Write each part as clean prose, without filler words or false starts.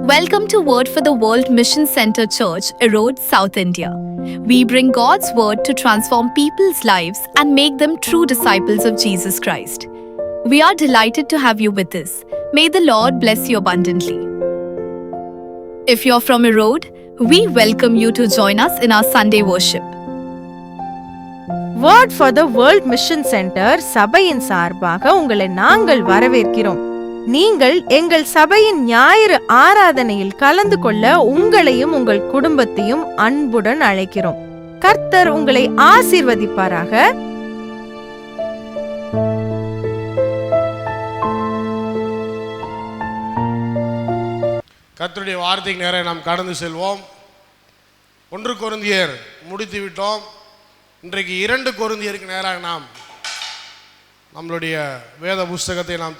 Welcome to Word for the World Mission Center Church, Erode, South India. We bring God's Word to transform people's lives and make them true disciples of Jesus Christ. We are delighted to have you with us. May the Lord bless you abundantly. If you're from Erode, we welcome you to join us in our Sunday worship. Word for the World Mission Center சபையின் சார்பாக உங்களை நாங்கள் வரவேற்கிறோம். நீங்கள் எங்கள் சபையின் ஞாயிறு ஆராதனையில் கலந்து கொள்ள உங்களையும் உங்கள் குடும்பத்தையும் அன்புடன் அழைக்கிறோம். கர்த்தர் உங்களை ஆசீர்வதிப்பாராக. கர்த்தருடைய வார்த்தைக்கு நேரம் நாம் கடந்து செல்வோம். 1 கொரிந்தியர் முடித்து விட்டோம். இன்றைக்கு 2 கொரிந்தியருக்கு நேராக நாம் நம்மளுடைய வேத புஸ்தகத்தை நாம்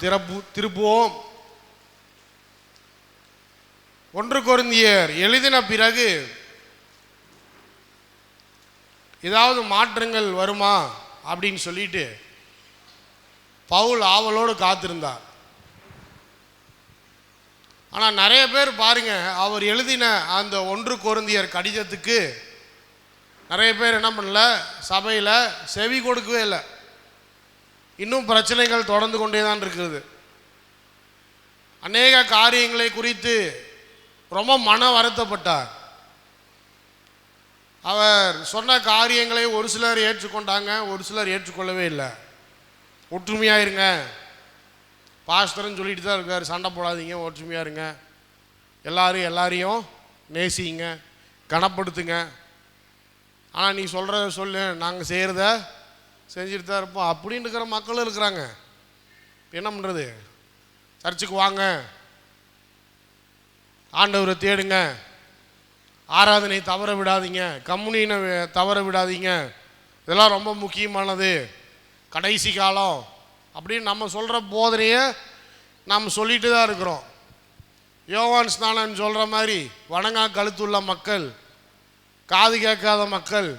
திருப்புவோம். 1 கொரிந்தியர் எழுதின பிறகு ஏதாவது மாற்றங்கள் வருமா அப்படின்னு சொல்லிட்டு பவுல் ஆவலோடு காத்திருந்தார். ஆனால் நிறைய பேர் பாருங்க, அவர் எழுதின அந்த 1 கொரிந்தியர் கடிதத்துக்கு நிறைய பேர் என்ன பண்ணல, சபையில் செவி கொடுக்கவே இல்லை. இன்னும் பிரச்சனைகள் தொடர்ந்து கொண்டே தான் இருக்கிறது. அநேக காரியங்களை குறித்து ரொம்ப மன வருத்தப்பட்டார். அவர் சொன்ன காரியங்களை ஒரு சிலர் ஏற்றுக்கொண்டாங்க, ஒரு சிலர் ஏற்றுக்கொள்ளவே இல்லை. ஒற்றுமையாக இருங்க, பாஸ்டர்னு சொல்லிட்டு தான் இருக்கார், சண்டை போடாதீங்க, ஒற்றுமையாக இருங்க, எல்லாரையும் நேசிங்க, கனப்படுத்துங்க. ஆனால் நீ சொல்கிறத சொல்லு, நாங்கள் செய்கிறத செஞ்சுட்டு தான் இருப்போம் அப்படின்னு இருக்கிற மக்களும் இருக்கிறாங்க. என்ன பண்ணுறது? சர்ச்சுக்கு வாங்க, ஆண்டவரை தேடுங்க, ஆராதனை தவற விடாதீங்க, கம்யூனினை தவற விடாதீங்க, இதெல்லாம் ரொம்ப முக்கியமானது, கடைசி காலம் அப்படின்னு நம்ம சொல்கிற போதனையை நாம் சொல்லிட்டு தான் இருக்கிறோம். யோவான் ஸ்நானன் சொல்கிற மாதிரி வணங்கா கழுத்துள்ள மக்கள், காது கேட்காத மக்கள்,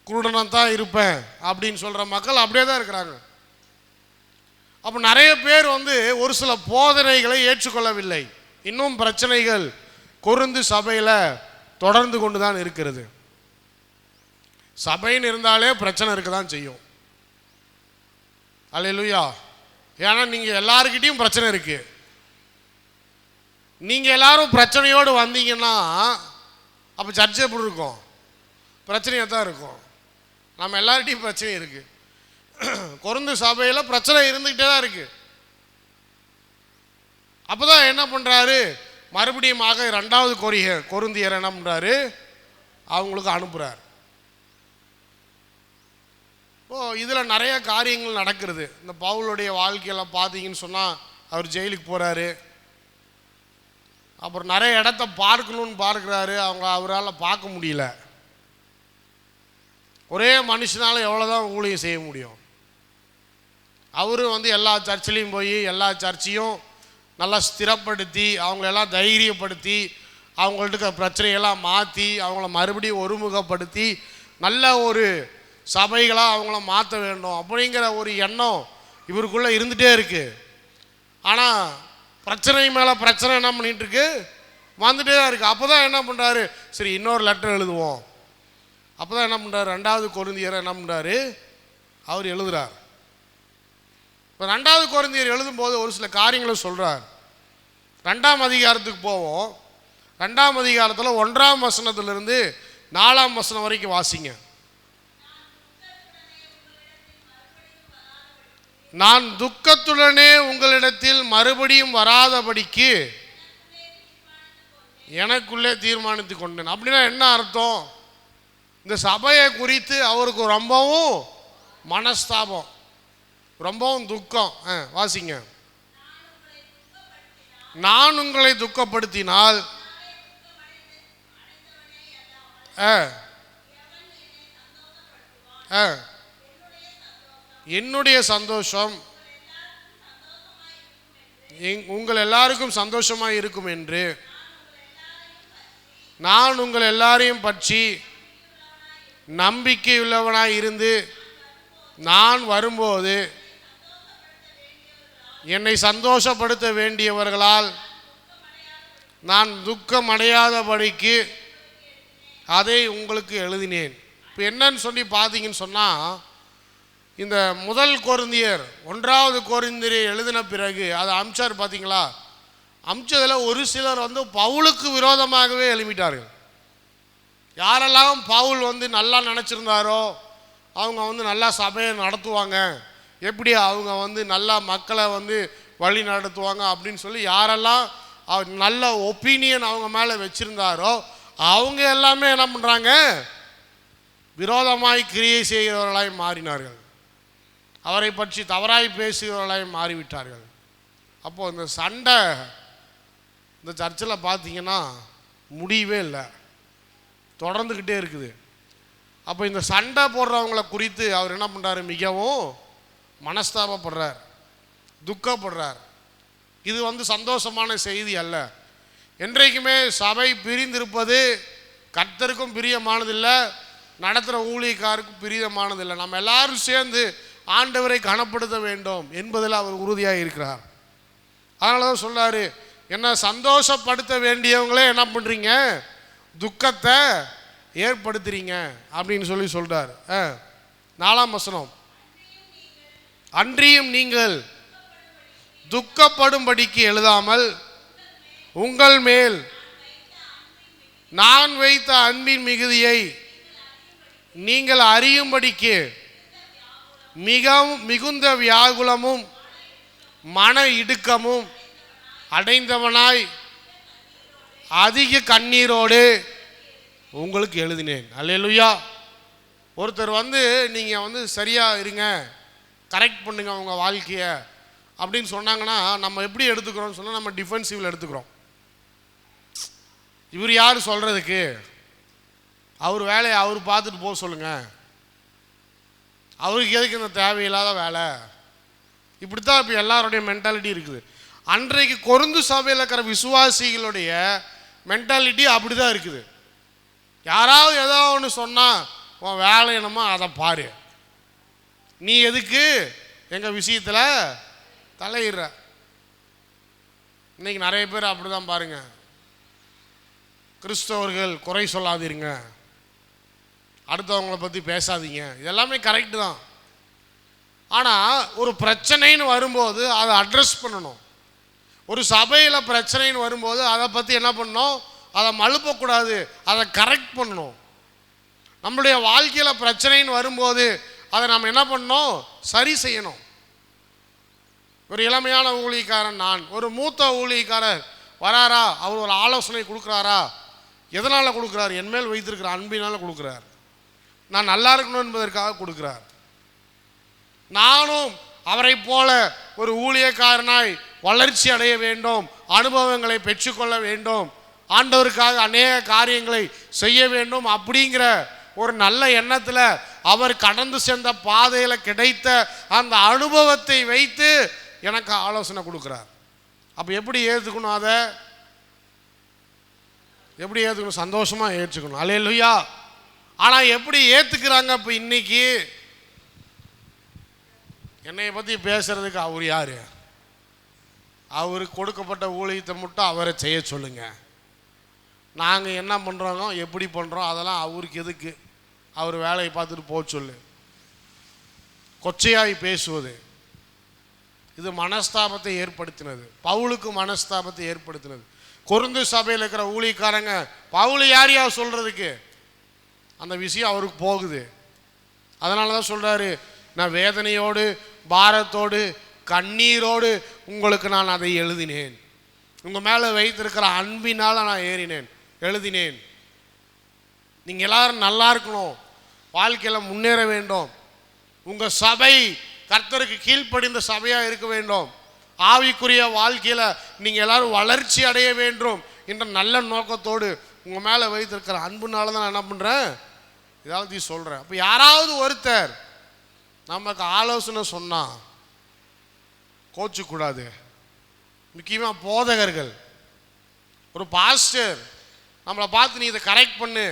குருடனாக தான் இருப்பேன் அப்படின்னு சொல்கிற மக்கள் அப்படியே தான் இருக்கிறாங்க. அப்போ நிறைய பேர் ஒரு சில போதனைகளை ஏற்றுக்கொள்ளவில்லை. இன்னும் பிரச்சனைகள் கொரிந்து சபையில் தொடர்ந்து கொண்டு தான் இருக்கிறது. சபைன்னு இருந்தாலே பிரச்சனை இருக்க தான் செய்யும். அல்லேலூயா. ஏன்னா நீங்கள் எல்லாருக்கிட்டையும் பிரச்சனை இருக்குது. நீங்கள் எல்லாரும் பிரச்சனையோடு வந்தீங்கன்னா அப்போ சர்ச்சை எப்படி இருக்கும்? பிரச்சனையாக தான் இருக்கும். நம்ம எல்லார்கிட்டையும் பிரச்சனை இருக்குது. கொரிந்து சபையில் பிரச்சனை இருந்துக்கிட்டே தான் இருக்குது. அப்போ தான் என்ன பண்ணுறாரு, மறுபடியும் 2வது கொரிந்தியர் என்ன பண்ணுறாரு, அவங்களுக்கு அனுப்புகிறார். இதில் நிறைய காரியங்கள் நடக்கிறது. இந்த பவுலுடைய வாழ்க்கையில் பார்த்தீங்கன்னு சொன்னால், அவர் ஜெயிலுக்கு போகிறாரு. அப்புறம் நிறைய இடத்த பார்க்கணுன்னு பார்க்குறாரு, அவரால் பார்க்க முடியல. ஒரே மனுஷனால் எவ்வளோதான் ஊழியம் செய்ய முடியும்? அவரு எல்லா சர்ச்சிலையும் போய் எல்லா சர்ச்சையும் நல்லா ஸ்திரப்படுத்தி, அவங்களெல்லாம் தைரியப்படுத்தி, அவங்கள்ட்ட பிரச்சனையெல்லாம் மாற்றி, அவங்கள மறுபடியும் ஒருமுகப்படுத்தி நல்ல ஒரு சபைகளாக அவங்கள மாற்ற வேண்டும் அப்படிங்கிற ஒரு எண்ணம் இவருக்குள்ளே இருந்துகிட்டே இருக்குது. ஆனால் பிரச்சனை மேலே பிரச்சனை என்ன பண்ணிகிட்ருக்கு, வந்துகிட்டே தான் இருக்குது. அப்போ தான் என்ன பண்ணுறாரு, சரி இன்னொரு லெட்டர் எழுதுவோம். அப்போ தான் என்ன பண்ணுறாரு, 2வது கொரிந்தியரை என்ன பண்ணுறாரு, அவர் எழுதுகிறார். இப்போ 2வது கொரிந்தியர் எழுதும்போது ஒரு சில காரியங்களை சொல்கிறார். 2ஆம் அதிகாரத்துக்கு போவோம். 2ஆம் அதிகாரத்தில் 1ஆம் வசனத்திலிருந்து 4ஆம் வசனம் வரைக்கும் வாசிங்க. நான் துக்கத்துடனே உங்களிடத்தில் மறுபடியும் வராதபடிக்கு எனக்குள்ளே தீர்மானித்து கொண்டேன். அப்படின்னா என்ன அர்த்தம்? இந்த சபையை குறித்து அவருக்கு ரொம்பவும் மனஸ்தாபம், ரொம்பவும் துக்கம். வாசிங்க. நான் உங்களை துக்கப்படுத்தினால் என்னுடைய சந்தோஷம் உங்கள் எல்லாருக்கும் சந்தோஷமாக இருக்கும் என்று நான் உங்கள் எல்லாரையும் பற்றி நம்பிக்கையுள்ளவனாய் இருந்து நான் வரும்போது என்னை சந்தோஷப்படுத்த வேண்டியவர்களால் நான் துக்கம் அடையாதபடிக்கு அதை உங்களுக்கு எழுதினேன். இப்போ என்னன்னு சொல்லி பார்த்தீங்கன்னு சொன்னால், இந்த முதல் கொரிந்தியர் 1வது கொரிந்தியரை எழுதின பிறகு அதை அமிச்சார் பார்த்தீங்களா? அமிச்சதில் ஒரு சிலர் வந்து பவுலுக்கு விரோதமாகவே எழுப்பிட்டார்கள். யாரெல்லாம் பவுல் வந்து நல்லா நினச்சிருந்தாரோ அவங்க வந்து நல்லா சபையை நடத்துவாங்க, எப்படி அவங்க வந்து நல்லா மக்களை வந்து வழி நடத்துவாங்க அப்படின்னு சொல்லி யாரெல்லாம் நல்ல ஒப்பீனியன் அவங்க மேலே வச்சுருந்தாரோ அவங்க எல்லாமே என்ன பண்ணுறாங்க? விரோதமாய் கிரியை செய்கிறவர்களாய் மாறினார்கள். அவரை பற்றி தவறாய் பேசுகிறவர்களாய் மாறிவிட்டார்கள். அப்போது இந்த சண்டை இந்த சர்ச்சில் பார்த்தீங்கன்னா முடியவே இல்லை, தொடர்ந்துக்கிட்டே இருக்குது. அப்போ இந்த சண்டை போடுறவங்களை குறித்து அவர் என்ன பண்ணுறாரு? மிகவும் மனஸ்தாபப்படுறார், துக்கப்படுறார். இது வந்து சந்தோஷமான செய்தி அல்ல. என்றைக்குமே சபை பிரிந்திருப்பது கர்த்தருக்கும் பிரியமானதில்லை, நடத்துகிற ஊழியக்காருக்கும் பிரியமானதில்லை. நம்ம எல்லாரும் சேர்ந்து ஆண்டவரை கனப்படுத்த வேண்டும் என்பதில் அவர் உறுதியாக இருக்கிறார். அதனால தான் சொல்கிறாரு, என்ன சந்தோஷப்படுத்த வேண்டியவங்களே என்ன பண்ணுறீங்க? துக்கத்தை ஏற்படுத்துறீங்க அப்படின்னு சொல்லி சொல்கிறார். 4ஆம் வசனம், அன்றியும் நீங்கள் துக்கப்படும்படிக்கு எழுதாமல் உங்கள் மேல் நான் வைத்த அன்பின் மிகுதியை நீங்கள் அறியும்படிக்கு மிகுந்த வியாகுலமும் மன இடுக்கமும் அடைந்தவனாய் அதிக கண்ணீரோடு உங்களுக்கு எழுதினேன். அல்லேலூயா. ஒருத்தர் வந்து நீங்கள் வந்து சரியாக இருங்க, கரெக்ட் பண்ணுங்க உங்கள் வாழ்க்கையை அப்படின்னு சொன்னாங்கன்னா நம்ம எப்படி எடுத்துக்கிறோம்னு சொன்னால் நம்ம டிஃபென்சிவில் எடுத்துக்கிறோம். இவர் யார் சொல்கிறதுக்கு? அவர் வேலையை அவர் பார்த்துட்டு போக சொல்லுங்கள், அவருக்கு எதுக்கு இந்த தேவையில்லாத வேலை? இப்படி தான் இப்போ எல்லாருடைய மென்டாலிட்டி இருக்குது. அன்றைக்கு கொரிந்து சபையில் இருக்கிற விசுவாசிகளுடைய மென்டாலிட்டி அப்படி தான் இருக்குது. யாராவது ஏதோ ஒன்று சொன்னால் உன் வேலை என்னமோ அதை பாரு, நீ எதுக்கு எங்கள் விஷயத்தில் தலையிடுற? இன்னைக்கு நிறைய பேர் அப்படி தான் பாருங்க. கிறிஸ்தவர்கள் குறை சொல்லாதீங்க, அடுத்தவங்களை பற்றி பேசாதீங்க, இதெல்லாமே கரெக்டு தான். ஆனால் ஒரு பிரச்சனைன்னு வரும்போது அதை அட்ரஸ் பண்ணணும். ஒரு சபையில் பிரச்சனைன்னு வரும்போது அதை பற்றி என்ன பண்ணணும்? அதை மழுப்பக்கூடாது, அதை கரெக்ட் பண்ணணும். நம்மளுடைய வாழ்க்கையில் பிரச்சனைன்னு வரும்போது அதை நம்ம என்ன பண்ணணும்? சரி செய்யணும். ஒரு இளமையான ஊழியக்காரன், நான் ஒரு மூத்த ஊழியக்காரர் வராரா, அவர் ஒரு ஆலோசனை கொடுக்குறாரா, எதனால் கொடுக்குறாரு? என் மேல் வைத்திருக்கிற அன்பினால் கொடுக்குறார். நான் நல்லா இருக்கணும் என்பதற்காக கொடுக்குறார். நானும் அவரை போல ஒரு ஊழியக்காரனாய் வளர்ச்சி அடைய வேண்டும், அனுபவங்களை பெற்றுக்கொள்ள வேண்டும், ஆண்டவருக்காக அநேக காரியங்களை செய்ய வேண்டும் அப்படிங்கிற ஒரு நல்ல எண்ணத்தில் அவர் கடந்து சென்ற பாதையில் கிடைத்த அந்த அனுபவத்தை வைத்து எனக்கு ஆலோசனை கொடுக்குறார். அப்போ எப்படி ஏற்றுக்கணும்? அதை எப்படி ஏற்றுக்கணும்? சந்தோஷமாக ஏற்றுக்கணும். அல்லேலூயா. ஆனால் எப்படி ஏற்றுக்கிறாங்க? இப்போ இன்னைக்கு என்னைய பற்றி பேசுறதுக்கு அவர் யார்? அவருக்கு கொடுக்கப்பட்ட ஊழியத்தை மட்டும் அவரை செய்ய சொல்லுங்க, நாங்கள் என்ன பண்ணுறோமோ எப்படி பண்ணுறோம் அதெல்லாம் அவருக்கு எதுக்கு? அவர் வேலையை பார்த்துட்டு போக சொல்லு. கொச்சையாய் பேசுவது இது மனஸ்தாபத்தை ஏற்படுத்தினது, பவுலுக்கு மனஸ்தாபத்தை ஏற்படுத்தினது. கொரிந்து சபையில் இருக்கிற ஊழியக்காரங்க பவுல் யாரையா சொல்கிறதுக்கு அந்த விஷயம் அவருக்கு போகுது. அதனால தான் சொல்கிறாரு, நான் வேதனையோடு பாரத்தோடு கண்ணீரோடு உங்களுக்கு நான் அதை எழுதினேன், உங்கள் மேலே வைத்திருக்கிற அன்பினால் நான் எழுதினேன். நீங்கள் எல்லாரும் நல்லா இருக்கணும், வாழ்க்கையில் முன்னேற வேண்டும், உங்கள் சபை கர்த்தருக்கு கீழ்ப்படிந்த சபையாக இருக்க வேண்டும், ஆவிக்குரிய வாழ்க்கையில் நீங்கள் எல்லாரும் வளர்ச்சி அடைய வேண்டும் என்ற நல்ல நோக்கத்தோடு உங்கள் மேலே வைத்திருக்கிற அன்புனால தான் நான் என்ன பண்ணுறேன்? இதாவது சொல்கிறேன். அப்போ யாராவது ஒருத்தர் நமக்கு ஆலோசனை சொன்னால் கோச்சிக்கூடாது. முக்கியமாக போதகர்கள், ஒரு பாஸ்டர் நம்மளை பார்த்து நீ இதை கரெக்ட் பண்ணு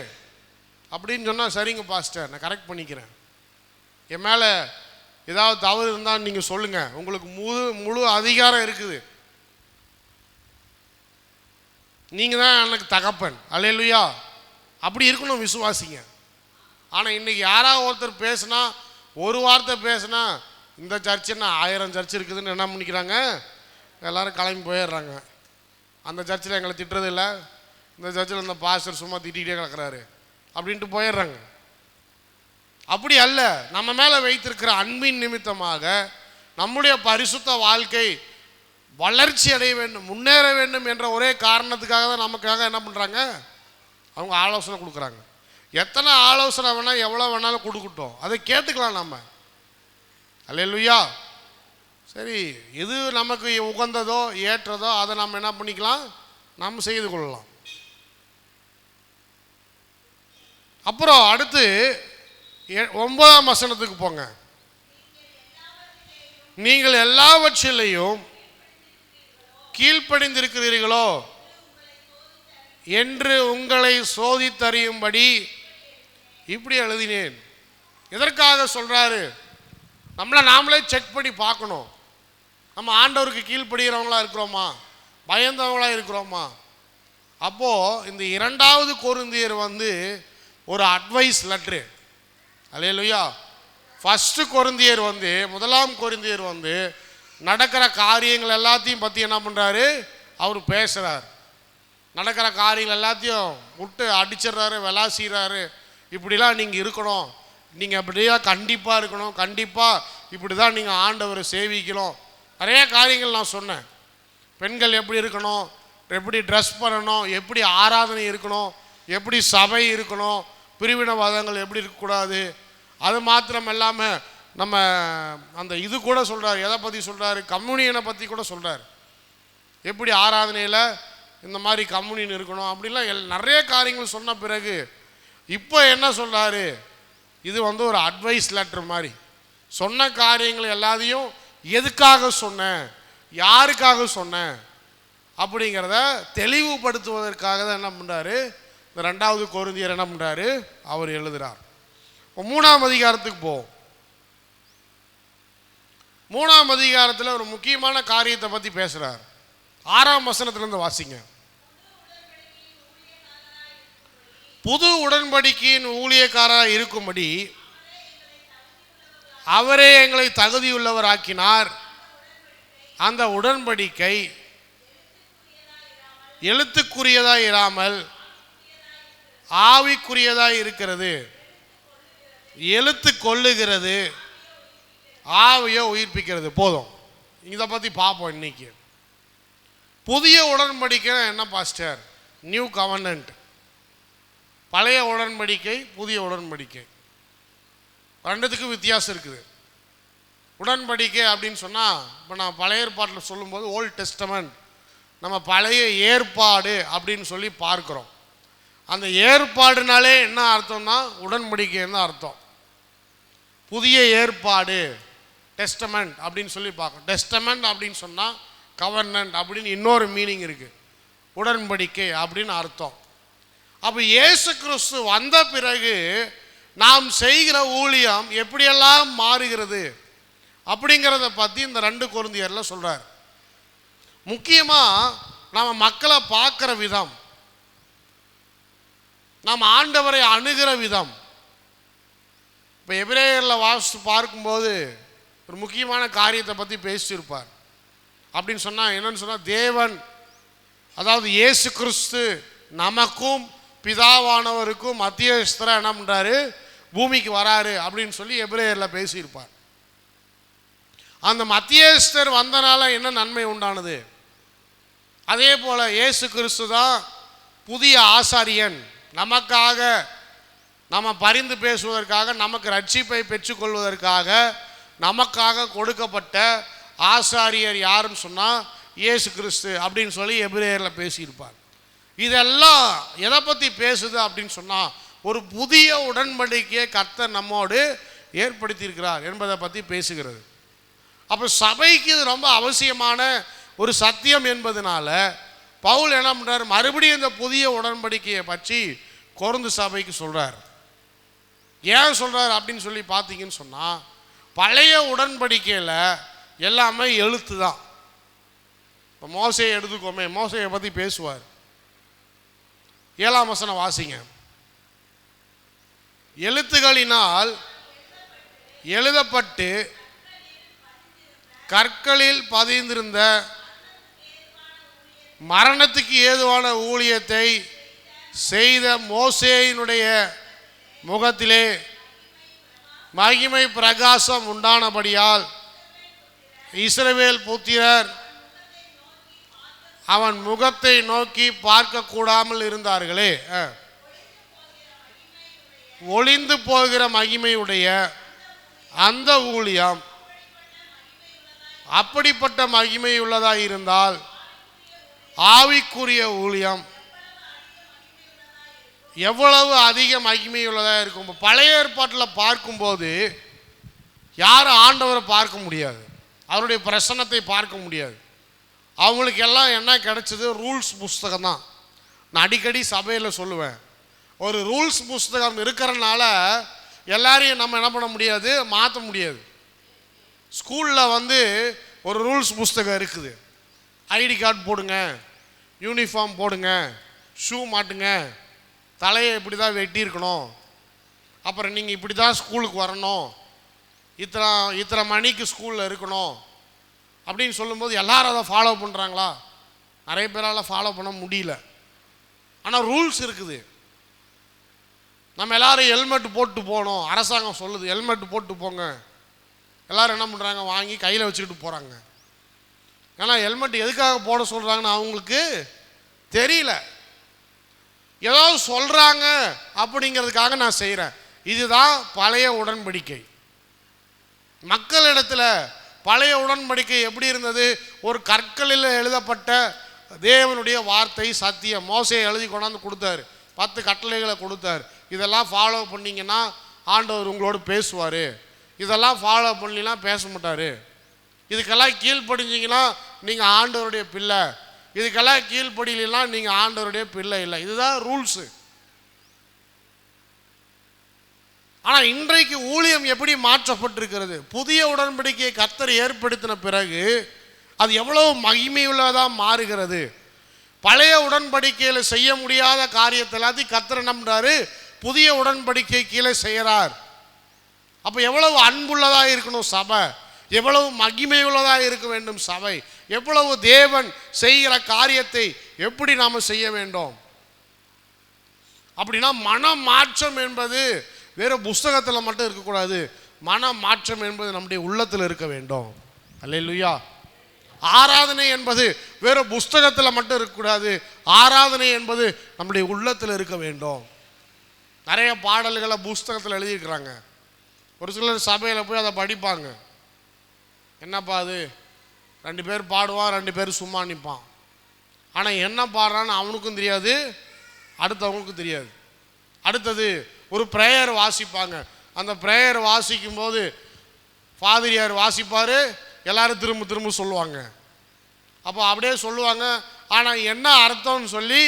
அப்படின்னு சொன்னால், சரிங்க பாஸ்டர் நான் கரெக்ட் பண்ணிக்கிறேன், என் மேலே ஏதாவது தவறு இருந்தால் நீங்கள் சொல்லுங்கள், உங்களுக்கு முழு அதிகாரம் இருக்குது. நீங்கள் தான் எனக்கு தகப்பன். அல்லேலூயா. அப்படி இருக்கணும் விசுவாசிங்க. ஆனால் இன்றைக்கி யாராவது ஒருத்தர் பேசுனா, ஒரு வார்த்தை பேசுனா, இந்த சர்ச்சுன்னா 1000 சர்ச் இருக்குதுன்னு என்ன பண்ணிக்கிறாங்க, எல்லோரும் கிளம்பி போயிடுறாங்க. அந்த சர்ச்சில் எங்களை திட்டுறது இல்லை, இந்த சர்ச்சில் இந்த பாஸ்டர் சும்மா திட்டிகிட்டே கிடக்கிறாரு அப்படின்ட்டு போயிடுறாங்க. அப்படி அல்ல. நம்ம மேலே வைத்திருக்கிற அன்பின் நிமித்தமாக நம்முடைய பரிசுத்த வாழ்க்கை வளர்ச்சி அடைய வேண்டும், முன்னேற வேண்டும் என்ற ஒரே காரணத்துக்காக தான் நமக்காக என்ன பண்ணுறாங்க, அவங்க ஆலோசனை கொடுக்குறாங்க. எத்தனை ஆலோசனை வேணால் எவ்வளோ வேணாலும் கொடுக்கட்டும், அதை கேட்டுக்கலாம் நம்ம. அல்லேலூயா. சரி, எது நமக்கு உகந்ததோ ஏற்றதோ அதை நம்ம என்ன பண்ணிக்கலாம், நம்ம செய்து கொள்ளலாம். அப்புறம் அடுத்து 9ஆம் வசனத்துக்கு போங்க. நீங்கள் எல்லாவற்றிலையும் கீழ்ப்படிந்திருக்கிறீர்களோ என்று உங்களை சோதித்தறியும்படி இப்படி எழுதினேன். எதற்காக சொல்றாரு? நம்மளை நாமளே செக் பண்ணி பார்க்கணும். நம்ம ஆண்டவருக்கு கீழ்ப்படுகிறவங்களா இருக்கிறோமா, பயந்தவங்களா இருக்கிறோமா? அப்போது இந்த 2வது கொரிந்தியர் ஒரு அட்வைஸ் லெட்ரு. அல்லேலூயா. ஃபஸ்ட்டு கொரிந்தியர் 1ஆம் கொரிந்தியர் நடக்கிற காரியங்கள் எல்லாத்தையும் பற்றி என்ன பண்ணுறாரு, அவர் பேசுகிறார். நடக்கிற காரியங்கள் எல்லாத்தையும் விட்டு அடிச்சிடுறாரு, விளாசிடுறாரு. இப்படிலாம் நீங்கள் இருக்கணும், நீங்கள் அப்படியா கண்டிப்பாக இருக்கணும், கண்டிப்பாக இப்படி தான் நீங்கள் ஆண்டவரை சேவிக்கணும். நிறைய காரியங்கள் நான் சொன்னேன். பெண்கள் எப்படி இருக்கணும், எப்படி ட்ரெஸ் பண்ணணும், எப்படி ஆராதனை இருக்கணும், எப்படி சபை இருக்கணும், பிரிவினவாதங்கள் எப்படி இருக்கக்கூடாது. அது மாத்திரம் இல்லாமல் நம்ம அந்த இது கூட சொல்கிறார். எதை பற்றி சொல்கிறாரு? கம்யூனியனை பற்றி கூட சொல்கிறார். எப்படி ஆராதனையில் இந்த மாதிரி கம்யூனியன் இருக்கணும் அப்படிலாம் நிறைய காரியங்கள் சொன்ன பிறகு இப்போ என்ன சொல்கிறாரு, இது ஒரு அட்வைஸ் லெட்டர் மாதிரி. சொன்ன காரியங்கள் எல்லாத்தையும் எதுக்காக சொன்னேன், யாருக்காக சொன்னேன் அப்படிங்கிறத தெளிவுபடுத்துவதற்காக தான் என்ன பண்ணுறாரு, இந்த 2வது கொரிந்தியர் என்ன பண்ணுறாரு, அவர் எழுதுகிறார். 3ஆம் அதிகாரத்துக்கு போவோம். 3ஆம் அதிகாரத்தில் ஒரு முக்கியமான காரியத்தை பற்றி பேசுகிறார். 6ஆம் வசனத்திலிருந்து வாசிங்க. புது உடன்படிக்கையின் ஊழியக்காரராக இருக்கும்படி அவரே எங்களை தகுதியுள்ளவர் ஆக்கினார். அந்த உடன்படிக்கை எழுத்துக்குரியதாய் இராமல் ஆவிக்குரியதாய் இருக்கிறது. எழுத்து கொள்ளுகிறது, ஆவியை உயிர்ப்பிக்கிறது. போதும், இதை பற்றி பார்ப்போம் இன்னைக்கு. புதிய உடன்படிக்கை என்ன பாஸ்டர்? நியூ கவர்னன்ட். பழைய உடன்படிக்கை, புதிய உடன்படிக்கை, ரெண்டுத்துக்கும் வித்தியாசம் இருக்குது. உடன்படிக்கை அப்படின்னு சொன்னால், இப்போ நான் பழைய ஏற்பாட்டில் சொல்லும்போது ஓல்ட் டெஸ்டமெண்ட், நம்ம பழைய ஏற்பாடு அப்படின்னு சொல்லி பார்க்குறோம். அந்த ஏற்பாடுனாலே என்ன அர்த்தம்னா உடன்படிக்கைன்னு அர்த்தம். புதிய ஏற்பாடு டெஸ்டமெண்ட் அப்படின்னு சொல்லி பார்க்கணும். டெஸ்டமெண்ட் அப்படின்னு சொன்னால் கவர்னன்ட் அப்படின்னு இன்னொரு மீனிங் இருக்குது. உடன்படிக்கை அப்படின்னு அர்த்தம். அப்போ இயேசு கிறிஸ்து வந்த பிறகு நாம் செய்கிற ஊழியம் எப்படியெல்லாம் மாறுகிறது அப்படிங்கிறத பற்றி இந்த 2 கொரிந்தியரில் சொல்கிறார். முக்கியமாக நம்ம மக்களை பார்க்குற விதம், நாம் ஆண்டவரை அணுகிற விதம். இப்போ எபிரேயரில் வாசித்து பார்க்கும்போது ஒரு முக்கியமான காரியத்தை பற்றி பேசியிருப்பார். அப்படின்னு சொன்னால் என்னன்னு சொன்னால், தேவன் அதாவது இயேசு கிறிஸ்து நமக்கும் பிதாவானவருக்கும் மத்தியஸ்தராக என்ன பண்ணுறாரு, பூமிக்கு வராரு அப்படின்னு சொல்லி எபிரேயரில் பேசியிருப்பார். அந்த மத்தியஸ்தர் வந்தனால என்ன நன்மை உண்டானது? அதே போல் இயேசு கிறிஸ்து தான் புதிய ஆசாரியன். நமக்காக, நம்ம பரிந்து பேசுவதற்காக, நமக்கு ரட்சிப்பை பெற்றுக்கொள்வதற்காக நமக்காக கொடுக்கப்பட்ட ஆசாரியர் யாருன்னு சொன்னால் இயேசு கிறிஸ்து அப்படின்னு சொல்லி எபிரேயரில் பேசியிருப்பார். இதெல்லாம் எதை பற்றி பேசுது அப்படின்னு சொன்னால், ஒரு புதிய உடன்படிக்கையை கர்த்தர் நம்மோடு ஏற்படுத்தியிருக்கிறார் என்பதை பற்றி பேசுகிறது. அப்போ சபைக்கு இது ரொம்ப அவசியமான ஒரு சத்தியம் என்பதனால பவுல் என்ன பண்ணுறார், மறுபடியும் இந்த புதிய உடன்படிக்கையை பற்றி கொரிந்து சபைக்கு சொல்கிறார். ஏன் சொல்கிறார் அப்படின்னு சொல்லி பார்த்தீங்கன்னு சொன்னால், பழைய உடன்படிக்கையில் எல்லாமே எழுத்து தான். இப்போ மோசையை எடுத்துக்கோமே, மோசையை பற்றி பேசுவார். 7ஆம் வசனம் வாசிங்க. எழுத்துகளினால் எழுதப்பட்டு கற்களில் பதிந்திருந்த மரணத்துக்கு ஏதுவான ஊழியத்தை செய்த மோசேயினுடைய முகத்திலே மகிமை பிரகாசம் உண்டானபடியால் இஸ்ரவேல் புத்திரர் அவன் முகத்தை நோக்கி பார்க்க கூடாமல் இருந்தார்களே. ஒளிந்து போகிற மகிமையுடைய அந்த ஊழியம் அப்படிப்பட்ட மகிமையுள்ளதாக இருந்தால் ஆவிக்குரிய ஊழியம் எவ்வளவு அதிக மகிமையுள்ளதாக இருக்கும். பழைய ஏற்பாட்டில் பார்க்கும்போது யாரும் ஆண்டவரை பார்க்க முடியாது, அவருடைய பிரசன்னத்தை பார்க்க முடியாது. அவங்களுக்கு எல்லாம் என்ன கிடைச்சது? ரூல்ஸ் புஸ்தகம் தான். நான் அடிக்கடி சபையில் சொல்லுவேன், ஒரு ரூல்ஸ் புஸ்தகம் இருக்கிறனால எல்லாரையும் நம்ம என்ன பண்ண முடியாது, மாற்ற முடியாது. ஸ்கூலில் வந்து ஒரு ரூல்ஸ் புஸ்தகம் இருக்குது. ஐடி கார்டு போடுங்க, யூனிஃபார்ம் போடுங்க, ஷூ மாட்டுங்க, தலையை இப்படி தான் வெட்டியிருக்கணும், அப்புறம் நீங்கள் இப்படி தான் ஸ்கூலுக்கு வரணும், இத்தனை மணிக்கு ஸ்கூலில் இருக்கணும் அப்படின்னு சொல்லும்போது எல்லாரும் அதை ஃபாலோ பண்ணுறாங்களா? நிறைய பேரால் ஃபாலோ பண்ண முடியல. ஆனால் ரூல்ஸ் இருக்குது. நம்ம எல்லோரும் ஹெல்மெட் போட்டு போகணும், அரசாங்கம் சொல்லுது ஹெல்மெட் போட்டு போங்க. எல்லோரும் என்ன பண்ணுறாங்க, வாங்கி கையில் வச்சுக்கிட்டு போகிறாங்க. ஏன்னா ஹெல்மெட் எதுக்காக போட சொல்கிறாங்கன்னு அவங்களுக்கு தெரியல. ஏதாவது சொல்கிறாங்க அப்படிங்கிறதுக்காக நான் செய்கிறேன். இதுதான் பழைய உடன்படிக்கை. மக்களிடத்தில் பழைய உடன்படிக்கை எப்படி இருந்தது? ஒரு கற்களில் எழுதப்பட்ட தேவனுடைய வார்த்தை சத்தியம். மோசே எழுதி கொண்டாந்து கொடுத்தாரு, 10 கட்டளைகளை கொடுத்தார். இதெல்லாம் ஃபாலோ பண்ணிங்கன்னா ஆண்டவர் உங்களோடு பேசுவார், இதெல்லாம் ஃபாலோ பண்ணலாம் பேச மாட்டார். இதுக்கெல்லாம் கீழ்ப்படிஞ்சிங்கன்னா நீங்கள் ஆண்டவருடைய பிள்ளை, இதுக்கெல்லாம் கீழ்ப்படிலாம் நீங்கள் ஆண்டவருடைய பிள்ளை இல்லை. இதுதான் ரூல்ஸு. ஆனால் இன்றைக்கு ஊழியம் எப்படி மாற்றப்பட்டிருக்கிறது? புதிய உடன்படிக்கையை கர்த்தர் ஏற்படுத்தின பிறகு அது எவ்வளவு மகிமையுள்ளதாக மாறுகிறது. பழைய உடன்படிக்கையில் செய்ய முடியாத காரியத்தை எல்லாத்தையும் கர்த்தர் என்ன பண்றாரு, புதிய உடன்படிக்கை கீழே செய்கிறார். அப்போ எவ்வளவு அன்புள்ளதாக இருக்கணும் சபை, எவ்வளவு மகிமையுள்ளதாக இருக்க வேண்டும் சபை, எவ்வளவு தேவன் செய்கிற காரியத்தை எப்படி நாம் செய்ய வேண்டும். அப்படின்னா மன மாற்றம் என்பது வேறு புஸ்தகத்தில் மட்டும் இருக்கக்கூடாது, மன மாற்றம் என்பது நம்முடைய உள்ளத்தில் இருக்க வேண்டும். அல்லேலூயா. ஆராதனை என்பது வேறு புஸ்தகத்தில் மட்டும் இருக்கக்கூடாது, ஆராதனை என்பது நம்முடைய உள்ளத்தில் இருக்க வேண்டும். நிறைய பாடல்களை புஸ்தகத்தில் எழுதியிருக்கிறாங்க. ஒரு சிலர் சபையில் போய் அதை படிப்பாங்க. என்னப்பா அது, 2 பேர் பாடுவான், 2 பேர் சும்மா நிற்பான். ஆனால் என்ன பாடுறான்னு அவனுக்கும் தெரியாது, அடுத்தவங்களுக்கும் தெரியாது. அடுத்தது ஒரு ப்ரேயர் வாசிப்பாங்க. அந்த ப்ரேயர் வாசிக்கும்போது ஃபாதரியார் வாசிப்பார், எல்லாரும் திரும்ப திரும்ப சொல்லுவாங்க. அப்போ அப்படியே சொல்லுவாங்க, ஆனால் என்ன அர்த்தம்னு சொல்லி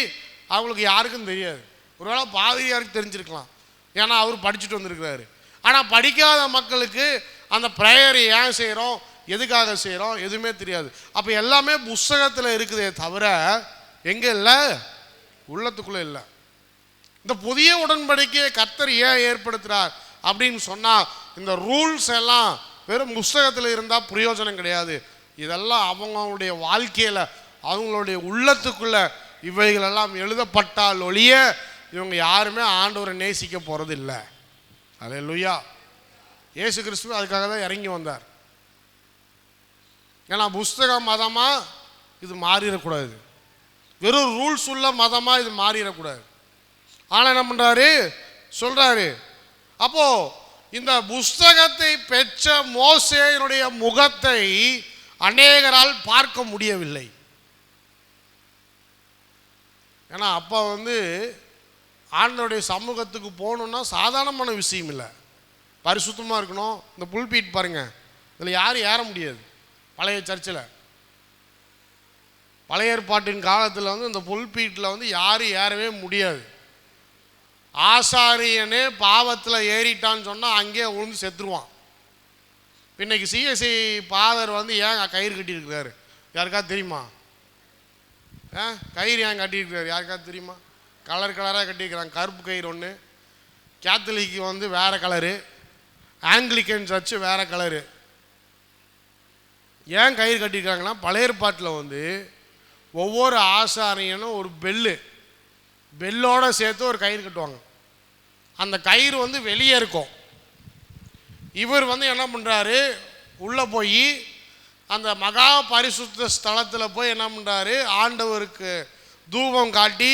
அவங்களுக்கு யாருக்கும் தெரியாது. ஒருவேளை பாதிரியாருக்கு தெரிஞ்சிருக்கலாம், ஏன்னா அவர் படிச்சுட்டு வந்திருக்கிறாரு. ஆனால் படிக்காத மக்களுக்கு அந்த ப்ரேயரை ஏன் செய்கிறோம், எதுக்காக செய்கிறோம் எதுவுமே தெரியாது. அப்போ எல்லாமே புஸ்தகத்தில் இருக்குதே தவிர எங்கே இல்லை, உள்ளத்துக்குள்ளே இல்லை. இந்த புதிய உடன்படிக்கையை கர்த்தர் ஏன் ஏற்படுத்துகிறார் அப்படின்னு சொன்னால், இந்த ரூல்ஸ் எல்லாம் வெறும் புஸ்தகத்தில் இருந்தால் பிரயோஜனம் கிடையாது. இதெல்லாம் அவங்களுடைய வாழ்க்கையில் அவங்களுடைய உள்ளத்துக்குள்ள இவைகளெல்லாம் எழுதப்பட்டால் ஒழிய இவங்க யாருமே ஆண்டவரை நேசிக்க போகிறது இல்லை. அல்லேலூயா. இயேசு கிறிஸ்து அதுக்காக தான் இறங்கி வந்தார். ஏன்னா புஸ்தக மதமாக இது மாறிடக்கூடாது, வெறும் ரூல்ஸ் உள்ள மதமாக இது மாறிடக்கூடாது. ஆனால் என்ன பண்ணுறாரு, சொல்கிறாரு, அப்போது இந்த புஸ்தகத்தை பெற்ற மோசேயினுடைய முகத்தை அநேகரால் பார்க்க முடியவில்லை. ஏன்னா அப்போ ஆண்டவருடைய சமூகத்துக்கு போகணுன்னா சாதாரணமான விஷயம் இல்லை, பரிசுத்தமாக இருக்கணும். இந்த புல்பீட் பாருங்கள், இதில் யாரும் ஏற முடியாது. பழைய சர்ச்சில் பழைய ஏற்பாட்டின் காலத்தில் இந்த புல்பீட்டில் யாரும் ஏறவே முடியாது. ஆசாரியனே பாவத்தில் ஏறிட்டான்னு சொன்னால் அங்கேயே விழுந்து செத்துருவான். இன்னைக்கு சிஎஸ்ஐ ஃபாதர் ஏன் கயிறு கட்டியிருக்கிறாரு யாருக்காவது தெரியுமா? கயிறு ஏன் கட்டியிருக்கிறாரு யாருக்காவது தெரியுமா? கலர் கலராக கட்டியிருக்கிறாங்க. கருப்பு கயிறு ஒன்று, கேத்தலிக்கு வந்து வேறு கலரு, ஆங்கிலிக்கன் சர்ச்சு வேறு கலரு. ஏன் கயிறு கட்டியிருக்காங்கன்னா, பழைய ஏற்பாட்டில் வந்து ஒவ்வொரு ஆசாரியனும் ஒரு பெல்லோடு சேர்த்து ஒரு கயிறு கட்டுவாங்க. அந்த கயிறு வந்து வெளியே இருக்கும். இவர் வந்து என்ன பண்ணுறாரு, உள்ளே போய் அந்த மகா பரிசுத்த ஸ்தலத்தில் போய் என்ன பண்ணுறாரு, ஆண்டவருக்கு தூபம் காட்டி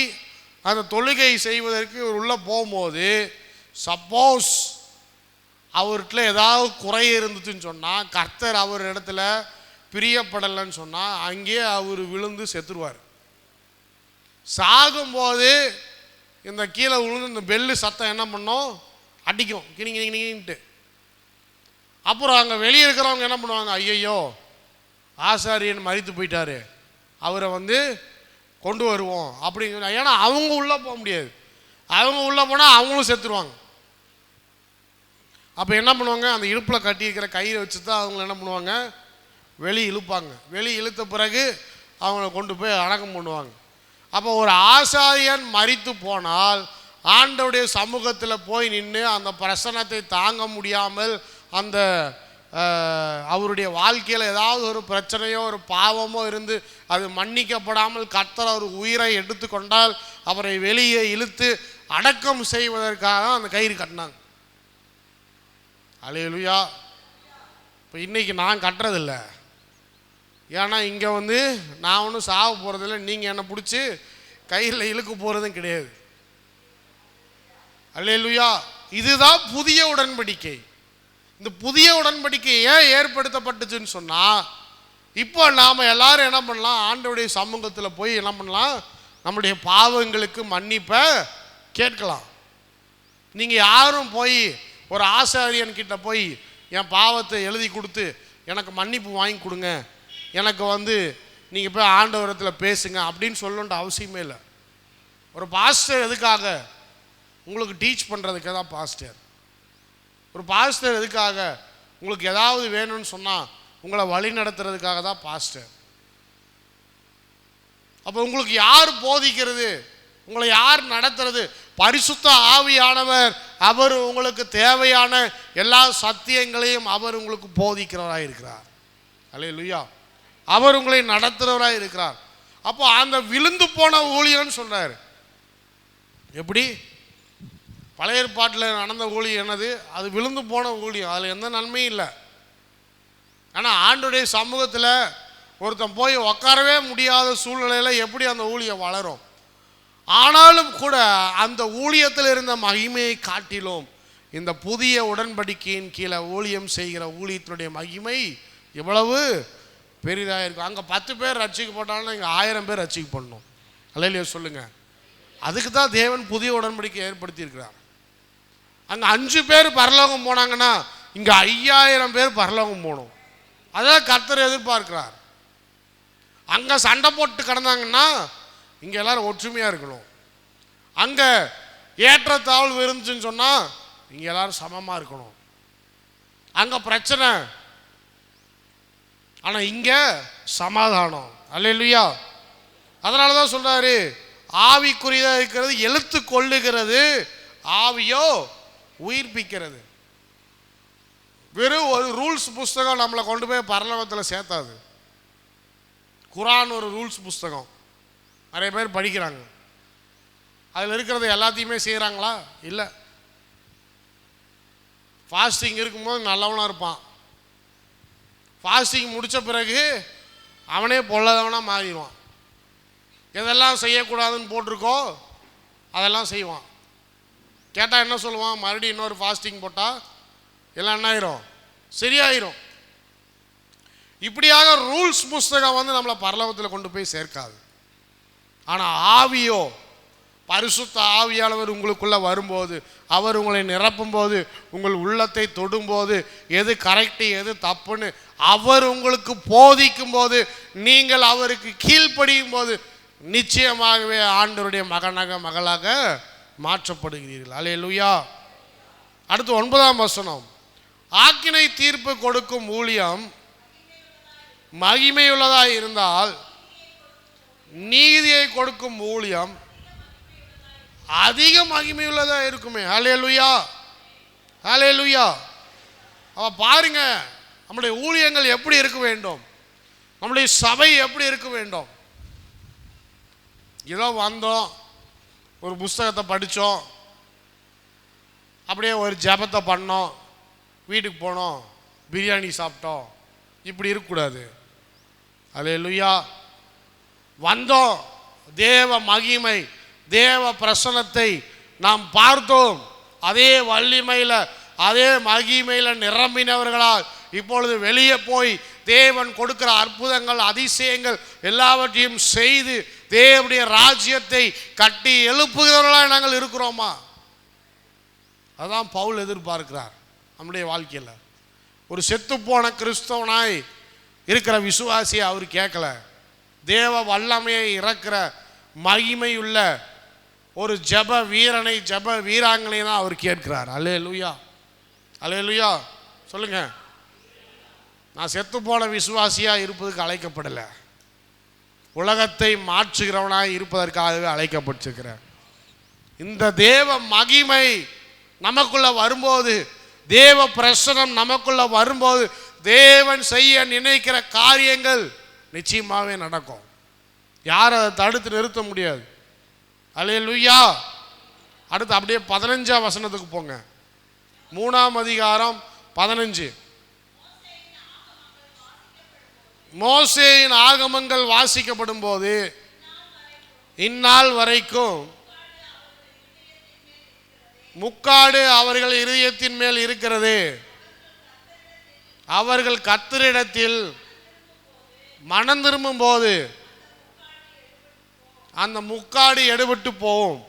அந்த தொழுகை செய்வதற்கு இவர் உள்ளே போகும்போது சப்போஸ் அவர்கிட்ட ஏதாவது குறை இருந்துச்சுன்னு சொன்னால், கர்த்தர் அவர் இடத்துல பிரியப்படலைன்னு சொன்னால் அங்கேயே அவர் விழுந்து செத்துருவார். சாகும்போது இந்த கீழே விழுந்து இந்த பெல்லு சத்தம் என்ன பண்ணோம், அடிக்கும் கிணிங்கிட்டு. அப்புறம் அங்கே வெளியே இருக்கிறவங்க என்ன பண்ணுவாங்க, ஐயையோ ஆசாரியன் மரித்து போயிட்டாரு, அவரை வந்து கொண்டு வருவோம் அப்படிங்கிற. ஏன்னா அவங்க உள்ளே போக முடியாது, அவங்க உள்ளே போனால் அவங்களும் செத்துருவாங்க. அப்போ என்ன பண்ணுவாங்க, அந்த இடுப்பில் கட்டியிருக்கிற கயிறை வச்சு தான் அவங்க என்ன பண்ணுவாங்க, வெளி இழுப்பாங்க. வெளி இழுத்த பிறகு அவங்கள கொண்டு போய் அடக்கம் பண்ணுவாங்க. அப்போ ஒரு ஆசாரியன் மரித்து போனால் ஆண்டவருடைய சமூகத்தில் போய் நின்று அந்த பிரசன்னத்தை தாங்க முடியாமல் அந்த அவருடைய வாழ்க்கையில் ஏதாவது ஒரு பிரச்சனையோ ஒரு பாவமோ இருந்து அது மன்னிக்கப்படாமல் கர்த்தர் அவர் உயிரை எடுத்துக்கொண்டால் அவரை வெளியே இழுத்து அடக்கம் செய்வதற்காக அந்த கயிறு கட்டினாங்க. அல்லேலூயா. இப்போ இன்றைக்கி நான் கட்டுறதில்ல, ஏன்னா இங்கே வந்து நான் ஒன்றும் சாக போகிறதில்ல, நீங்கள் என்னை பிடிச்சி கயிறில் இழுக்க போகிறதும் கிடையாது. அல்லேலூயா. இதுதான் புதிய உடன்படிக்கை. இந்த புதிய உடன்படிக்கை ஏன் ஏற்படுத்தப்பட்டுச்சுன்னு சொன்னால், இப்போ நாம் எல்லாரும் என்ன பண்ணலாம், ஆண்டவருடைய சமூகத்தில் போய் என்ன பண்ணலாம், நம்முடைய பாவங்களுக்கு மன்னிப்பை கேட்கலாம். நீங்கள் யாரும் போய் ஒரு ஆசாரியன்கிட்ட போய் என் பாவத்தை எழுதி கொடுத்து எனக்கு மன்னிப்பு வாங்கி கொடுங்க, எனக்கு வந்து நீங்கள் போய் ஆண்டவரத்தில் பேசுங்க அப்படின்னு சொல்லணுன்ற அவசியமே இல்லை. ஒரு பாஸ்டர் எதுக்காக, உங்களுக்கு டீச் பண்ணுறதுக்கு தான் பாஸ்டர். ஒரு பாஸ்டர் எதுக்காக, உங்களுக்கு ஏதாவது வேணும்னு சொன்னால் உங்களை வழி நடத்துறதுக்காக தான் பாஸ்டர். அப்போ உங்களுக்கு யார் போதிக்கிறது, உங்களை யார் நடத்துறது, பரிசுத்த ஆவியானவர். அவர் உங்களுக்கு தேவையான எல்லா சத்தியங்களையும் அவர் உங்களுக்கு போதிக்கிறவராக இருக்கிறார். அல்லேலூயா. அவர் உங்களை நடத்துகிறவராக இருக்கிறார். அப்போ அந்த விழுந்து போன ஊழியன்னு சொல்றார். எப்படி பழைய ஏற்பாட்டில் நடந்த ஊழியம் என்னது, அது விழுந்து போன ஊழியம், அதில் எந்த நன்மையும் இல்லை. ஆனால் ஆண்டவருடைய சமூகத்தில் ஒருத்தன் போய் உட்காரவே முடியாத சூழ்நிலையில் எப்படி அந்த ஊழியம் வளரும். ஆனாலும் கூட அந்த ஊழியத்தில் இருந்த மகிமையை காட்டிலும் இந்த புதிய உடன்படிக்கையின் கீழே ஊழியம் செய்கிற ஊழியத்தினுடைய மகிமை எவ்வளவு பெரிதாக இருக்கும். அங்கே 10 பேர் ரட்சிக்கப்பட்டாலும் இங்கே 1000 பேர் ரட்சிக்கப்படணும். அல்லேலூயா சொல்லுங்க. அதுக்கு தான் தேவன் புதிய உடன்படிக்கை ஏற்படுத்தியிருக்கிறார். அங்கே 5 பேர் பரலோகம் போனாங்கன்னா இங்கே 5000 பேர் பரலோகம் போகணும். அதான் கர்த்தர் எதிர்பார்க்கிறார். அங்கே சண்டை போட்டு கிடந்தாங்கன்னா இங்கே எல்லாரும் ஒற்றுமையாக இருக்கணும். அங்கே ஏற்றத்தாழ்வு இருந்துச்சுன்னு சொன்னால் இங்கே எல்லாரும் சமமாக இருக்கணும். அங்கே பிரச்சனை, ஆனால் இங்கே சமாதானம். அல்லேலூயா. அதனால தான் சொல்கிறாரு, ஆவிக்குரியதாக இருக்கிறது எழுத்து கொள்ளுகிறது, ஆவியோ உயிர்ப்பிக்கிறது. வெறும் ஒரு ரூல்ஸ் புஸ்தகம் நம்மளை கொண்டு போய் பரலோகத்தில் சேர்த்தாது. குரான் ஒரு ரூல்ஸ் புஸ்தகம், நிறைய பேர் படிக்கிறாங்க. அதில் இருக்கிறது எல்லாத்தையுமே செய்கிறாங்களா? இல்லை. ஃபாஸ்டிங் இருக்கும்போது நல்லவனாக இருப்பான், ஃபாஸ்டிங் முடித்த பிறகு அவனே பொல்லாதவனாக மாறிடுவான். எதெல்லாம் செய்யக்கூடாதுன்னு போட்டிருக்கோ அதெல்லாம் செய்வான். கேட்டால் என்ன சொல்லுவான், மறுபடியும் இன்னொரு ஃபாஸ்டிங் போட்டால் எல்லாம் என்ன ஆயிரும், சரியாயிரும். இப்படியாக ரூல்ஸ் புஸ்தகம் வந்து நம்மளை பரலோகத்தில் கொண்டு போய் சேர்க்காது. ஆனால் ஆவியோ, பரிசுத்த ஆவியானவர் உங்களுக்குள்ளே வரும்போது, அவர் உங்களை நிரப்பும்போது, உங்கள் உள்ளத்தை தொடும்போது, எது கரெக்டு எது தப்புன்னு அவர் உங்களுக்கு போதிக்கும் போது, நீங்கள் அவருக்கு கீழ்ப்படியும் போது நிச்சயமாகவே ஆண்டவருடைய மகனாக மகளாக மாற்றப்படுகிறீர்கள். அல்லேலூயா. அடுத்து 9ஆம் வசனம். ஆக்கினை தீர்ப்பு கொடுக்கும் ஊழியம் மகிமையுள்ளதாக இருந்தால் நீதியை கொடுக்கும் ஊழியம் அதிக மகிமையுள்ளதா இருக்குமே. ஹல்லேலூயா, ஹல்லேலூயா. அவ பாருங்க, நம்முடைய ஊழியங்கள் எப்படி இருக்க வேண்டும், நம்முடைய சபை எப்படி இருக்க வேண்டும். ஏதோ வந்தோம், ஒரு புஸ்தகத்தை படித்தோம், அப்படியே ஒரு ஜெபத்தை பண்ணோம், வீட்டுக்கு போனோம், பிரியாணி சாப்பிட்டோம், இப்படி இருக்கக்கூடாது. ஹல்லேலூயா. வந்தோம், தேவ மகிமை, தேவ பிரசன்னத்தை நாம் பார்த்தோம், அதே வலிமையில் அதே மகிமையில் நிரம்பினவர்களால் இப்பொழுது வெளியே போய் தேவன் கொடுக்கிற அற்புதங்கள் அதிசயங்கள் எல்லாவற்றையும் செய்து தேவனுடைய ராஜ்யத்தை கட்டி எழுப்புகிறவர்களாக நாங்கள் இருக்கிறோமா? அதான் பவுல் எதிர்பார்க்கிறார் நம்முடைய வாழ்க்கையில். ஒரு செத்துப்போன கிறிஸ்தவனாய் இருக்கிற விசுவாசியை அவர் கேட்கல, தேவ வல்லமையை இறக்கிற மகிமையுள்ள ஒரு ஜெப வீரனை, ஜெப வீராங்கனை தான் அவர் கேட்கிறார். அல்லேலூயா, அல்லேலூயா. சொல்லுங்க, நான் செத்து போன விசுவாசியாக இருப்பதுக்கு அழைக்கப்படலை, உலகத்தை மாற்றுகிறவனாய் இருப்பதற்காகவே அழைக்கப்பட்டிருக்கிறேன். இந்த தேவ மகிமை நமக்குள்ள வரும்போது, தேவ பிரசனம் நமக்குள்ள வரும்போது, தேவன் செய்ய நினைக்கிற காரியங்கள் நிச்சயமாகவே நடக்கும். யாரும் அதை தடுத்து நிறுத்த முடியாது. அல்லேலூயா. அடுத்து அப்படியே 15ஆம் வசனத்துக்கு போங்க. 3ஆம் அதிகாரம் 15. மோசேயின் ஆகமங்கள் வாசிக்கப்படும் போது இந்நாள் வரைக்கும் முக்காடு அவர்கள் இருதயத்தின் மேல் இருக்கிறது. அவர்கள் கர்த்தரிடத்தில் மனம் திரும்பும் போது அந்த முக்காடு எடுபட்டு போகும்.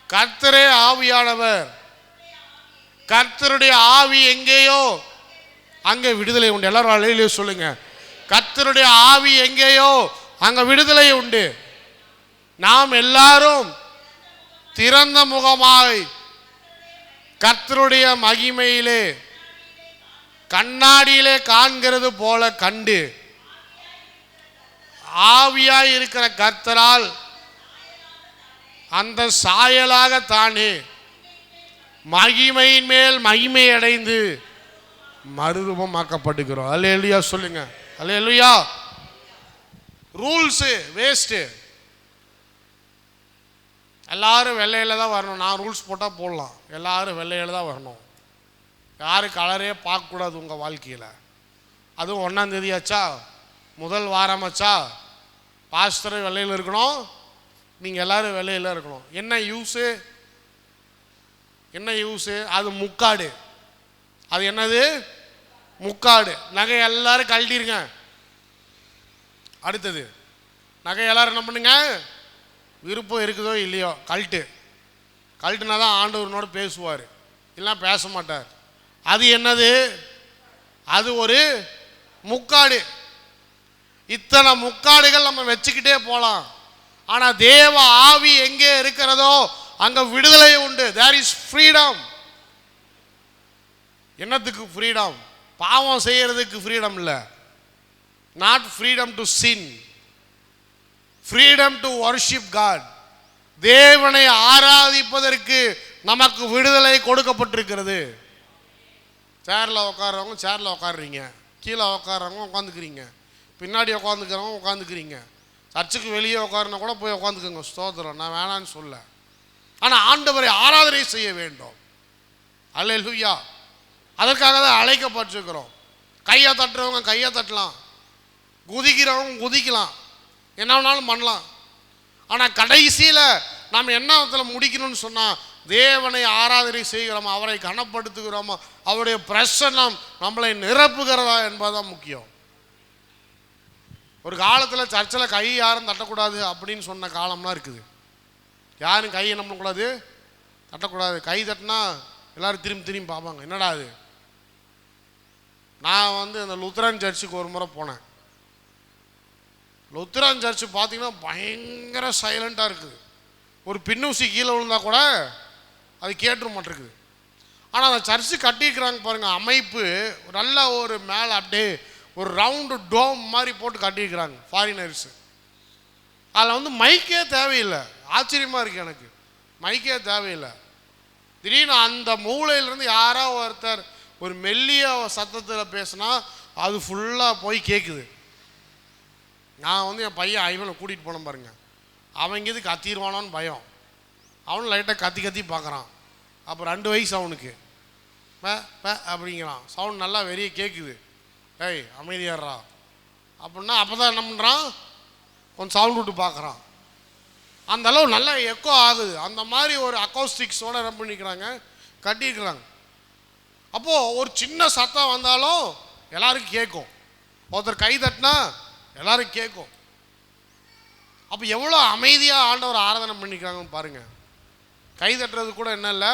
கர்த்தரே ஆவியானவர், கர்த்தருடைய ஆவி எங்கேயோ அங்கே விடுதலை உண்டு. எல்லாரும் அல்லேலூயா சொல்லுங்க. கர்த்தருடைய ஆவி எங்கேயோ அங்கே விடுதலை உண்டு. நாம் எல்லாரும் திறந்த முகமாய் கர்த்தருடைய மகிமையிலே கண்ணாடியிலே காண்கிறது போல கண்டு, ஆவியாய் இருக்கிற கர்த்தரால் அந்த சாயலாக தானே மகிமையின் மேல் மகிமை அடைந்து மறுரூபமாக்கப்படுகிறோம். அல்லேலூயா சொல்லுங்க. அல்லேலூயா. Rules waste. எல்லாரும் வெள்ளையில் தான் வரணும். நான் ரூல்ஸ் போட்டால் போடலாம், எல்லாரும் வெள்ளையில் தான் வரணும். யாரும் கலரே பார்க்கக்கூடாது உங்கள் வாழ்க்கையில். அதுவும் 1ஆம் தேதியாச்சா, முதல் வாரமாச்சா, பாஸ்டர் வெள்ளையில் இருக்கணும், நீங்கள் எல்லோரும் வெள்ளையில் இருக்கணும். என்ன யூஸு, என்ன யூஸு? அது முக்காடு. அது என்னது? முக்காடு. நகை எல்லாரும் கழட்டிருங்க. அடுத்தது, நகை எல்லாரும் என்ன பண்ணுங்க, விருப்பம் இருக்குதோ இல்லையோ கழட்டுனா தான் ஆண்டவரனோடு பேசுவார், இல்லைன்னா பேச மாட்டார். அது என்னது? அது ஒரு முக்காடு. இத்தனை முக்காடுகள் நம்ம வச்சுக்கிட்டே போகலாம். ஆனால் தேவ ஆவி எங்கே இருக்கிறதோ அங்கே விடுதலை உண்டு. There is freedom. என்னத்துக்கு ஃப்ரீடம்? பாவம் செய்யறதுக்கு ஃப்ரீடம் இல்லை. Not freedom to sin, freedom to worship God. தேவனை ஆராதிப்பதற்கு நமக்கு விடுதலை கொடுக்கப்பட்டிருக்கிறது. சேரில் உட்கார்றவங்க சேரில் உட்காடுறீங்க, கீழே உட்கார்றவங்க உட்காந்துக்கிறீங்க, பின்னாடி உட்காந்துக்கிறவங்க உட்காந்துக்கிறீங்க. சர்ச்சுக்கு வெளியே உட்காருனா கூட போய் உட்காந்துக்கோங்க. ஸ்தோத்திரம், நான் வேணான்னு சொல்ல. ஆனால் ஆண்டவரை ஆராதனை செய்ய வேண்டும். அல்லேலூயா. அதற்காக தான் அழைக்கப்பட்டிருக்கிறோம். கையை தட்டுறவங்க கையை தட்டலாம், குதிக்கிறவங்க குதிக்கலாம், என்ன வேணாலும் பண்ணலாம். ஆனால் கடைசியில் நாம் என்ன விதத்தில் முடிக்கணும்னு சொன்னால், தேவனை ஆராதனை செய்கிறோமா, அவரை கனப்படுத்துகிறோமா, அவருடைய பிரசன்னம் நம்மளை நிரப்புகிறதா என்பதுதான் முக்கியம். ஒரு காலத்தில் சர்ச்சில் கை யாரும் தட்டக்கூடாது அப்படின்னு சொன்ன காலம்லாம் இருக்குது. யாரும் கையை நம்பக்கூடாது, தட்டக்கூடாது. கை தட்டினா எல்லோரும் திரும்பி பார்ப்பாங்க, என்னடா அது. நான் அந்த லுத்தரன் சர்ச்சுக்கு ஒரு முறை போனேன். லுத்தரன் சர்ச்சு பார்த்தீங்கன்னா பயங்கர சைலண்ட்டாக இருக்குது. ஒரு பின்னூசி கீழே விழுந்தா கூட அது கேட்டுற மாட்டிருக்குது. ஆனால் அந்த சர்ச்சு கட்டியிருக்கிறாங்க பாருங்கள், அமைப்பு நல்ல ஒரு மேலே அப்படியே ஒரு ரவுண்டு டோம் மாதிரி போட்டு கட்டியிருக்கிறாங்க ஃபாரினர்ஸு. அதில் மைக்கே தேவையில்லை. ஆச்சரியமாக இருக்குது எனக்கு. மைக்கே தேவையில்லை. திடீர்னு அந்த மூளையிலேருந்து யாரோ ஒருத்தர் ஒரு மெல்லிய சத்தத்தில் பேசினா அது ஃபுல்லாக போய் கேட்குது. நான் என் பையன் ஐவனை கூட்டிகிட்டு போனேன் பாருங்க, அவன் இது கத்திடுவானோன்னு பயம். அவனும் லைட்டாக கத்தி கத்தி பார்க்குறான். அப்போ 2 வயசு அவனுக்கு அப்படிங்கிறான். சவுண்ட் நல்லா வெளியே கேட்குது. ஏய் அமைதியாடுறா அப்படின்னா அப்போ தான் என்ன பண்ணுறான், கொஞ்சம் சவுண்ட் விட்டு பார்க்குறான். அந்த அளவு நல்லா எக்கோ ஆகுது. அந்த மாதிரி ஒரு அக்கோஸ்டிக்ஸோடு என்ன பண்ணிக்கிறாங்க, கட்டியிருக்கிறாங்க. அப்போது ஒரு சின்ன சத்தம் வந்தாலும் எல்லாருக்கும் கேட்கும். ஒருத்தர் கை தட்டினா எல்லாரும் கேட்கும். அப்போ எவ்வளோ அமைதியாக ஆண்டவர் ஆராதனை பண்ணிக்கிறாங்கன்னு பாருங்கள். கை தட்டுறது கூட என்ன இல்லை,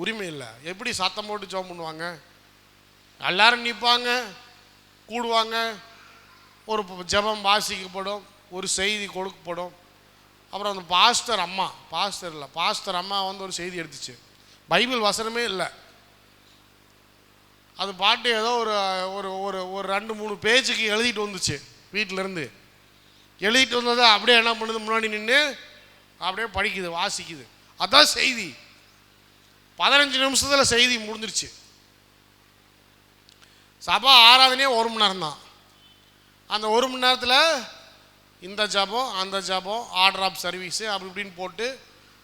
உரிமை இல்லை. எப்படி சத்தம் போட்டு ஜெபம் பண்ணுவாங்க? எல்லாரும் நிற்பாங்க, கூடுவாங்க, ஒரு ஜெபம் வாசிக்கப்படும், ஒரு செய்தி கொடுக்கப்படும். அப்புறம் அந்த பாஸ்டர் அம்மா ஒரு செய்தி எடுத்துச்சு. பைபிள் வசனமே இல்லை, அது பாட்டு ஏதோ ஒரு ஒரு ஒரு 2-3 பேஜுக்கு எழுதிட்டு வந்துச்சு. வீட்டிலேருந்து எழுதிட்டு வந்ததை அப்படியே என்ன பண்ணுது, முன்னாடி நின்று அப்படியே படிக்குது, வாசிக்குது. அதான் செய்தி. 15 நிமிஷத்தில் செய்தி முடிஞ்சிருச்சு. சபா ஆராதனையே 1 மணி நேரம் தான். அந்த 1 மணி நேரத்தில் இந்த ஜபம் அந்த ஜபம் ஆர்டர் ஆஃப் சர்வீஸு அப்படி இப்படின்னு போட்டு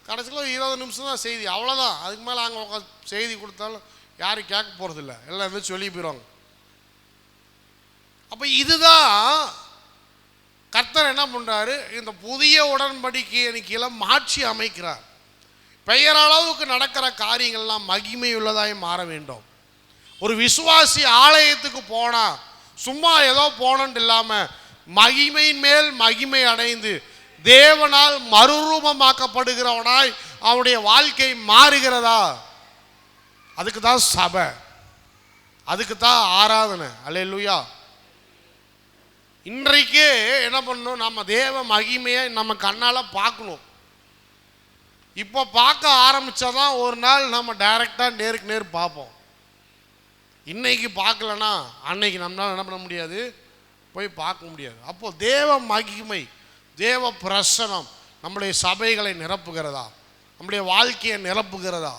கடைசியில் 20 நிமிஷம் தான் செய்தி, அவ்வளோதான். அதுக்கு மேலே அங்கே உட்காந்து செய்தி கொடுத்தாலும் யாரும் கேட்க போகிறதில்ல, எல்லாம் வந்து சொல்லி போயிடுவாங்க. அப்போ இதுதான் கர்த்தர் என்ன பண்ணுறாரு, இந்த புதிய உடன்படிக்கையை கீழே மாற்றி அமைக்கிறார். பெயரளவுக்கு நடக்கிற காரியங்கள்லாம் மகிமையுள்ளதாய் மாற வேண்டும். ஒரு விசுவாசி ஆலயத்துக்கு போனால் சும்மா ஏதோ போனன்னு இல்லாமல் மகிமையின் மேல் மகிமை அடைந்து தேவனால் மறுரூபமாக்கப்படுகிறவனாய் அவனுடைய வாழ்க்கை மாறுகிறதா, அதுக்கு தான் சபை, அதுக்கு தான் ஆராதனை. அல்லேலூயா. இன்றைக்கு என்ன பண்ணணும், நம்ம தேவ மகிமையை நம்ம கண்ணால் பார்க்கணும். இப்போ பார்க்க ஆரம்பித்தாதான் ஒரு நாள் நம்ம டைரெக்டாக நேருக்கு நேர் பார்ப்போம். இன்னைக்கு பார்க்கலன்னா அன்னைக்கு நம்மளால் என்ன பண்ண முடியாது, போய் பார்க்க முடியாது. அப்போது தேவ மகிமை, தேவ பிரசனம் நம்முடைய சபைகளை நிரப்புகிறதா, நம்முடைய வாழ்க்கையை நிரப்புகிறதா?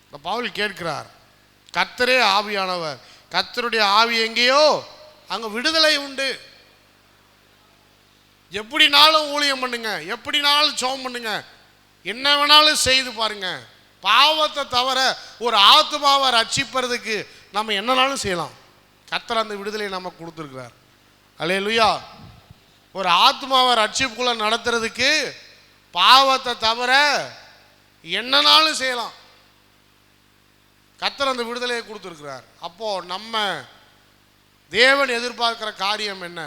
இந்த பவுல் கேட்கிறார், கர்த்தரே ஆவியானவர், கர்த்தருடைய ஆவி எங்கேயோ அங்கே விடுதலை உண்டு. எப்படினாலும் ஊழியம் பண்ணுங்க, எப்படினாலும் ஜெபம் பண்ணுங்க, என்ன வேணாலும் செய்து பாருங்க. பாவத்தை தவிர ஒரு ஆத்மாவை ரட்சிப்பறதுக்கு நம்ம என்னனாலும் செய்யலாம். கர்த்தர் அந்த விடுதலையை நம்ம கொடுத்துருக்கிறார். அல்லேலூயா. ஒரு ஆத்மாவை ரட்சிப்புக்குள்ள நடத்துறதுக்கு பாவத்தை தவிர என்னனாலும் செய்யலாம். கர்த்தர் அந்த விடுதலையை கொடுத்துருக்கிறார். அப்போது நம்ம தேவன் எதிர்பார்க்கிற காரியம் என்ன?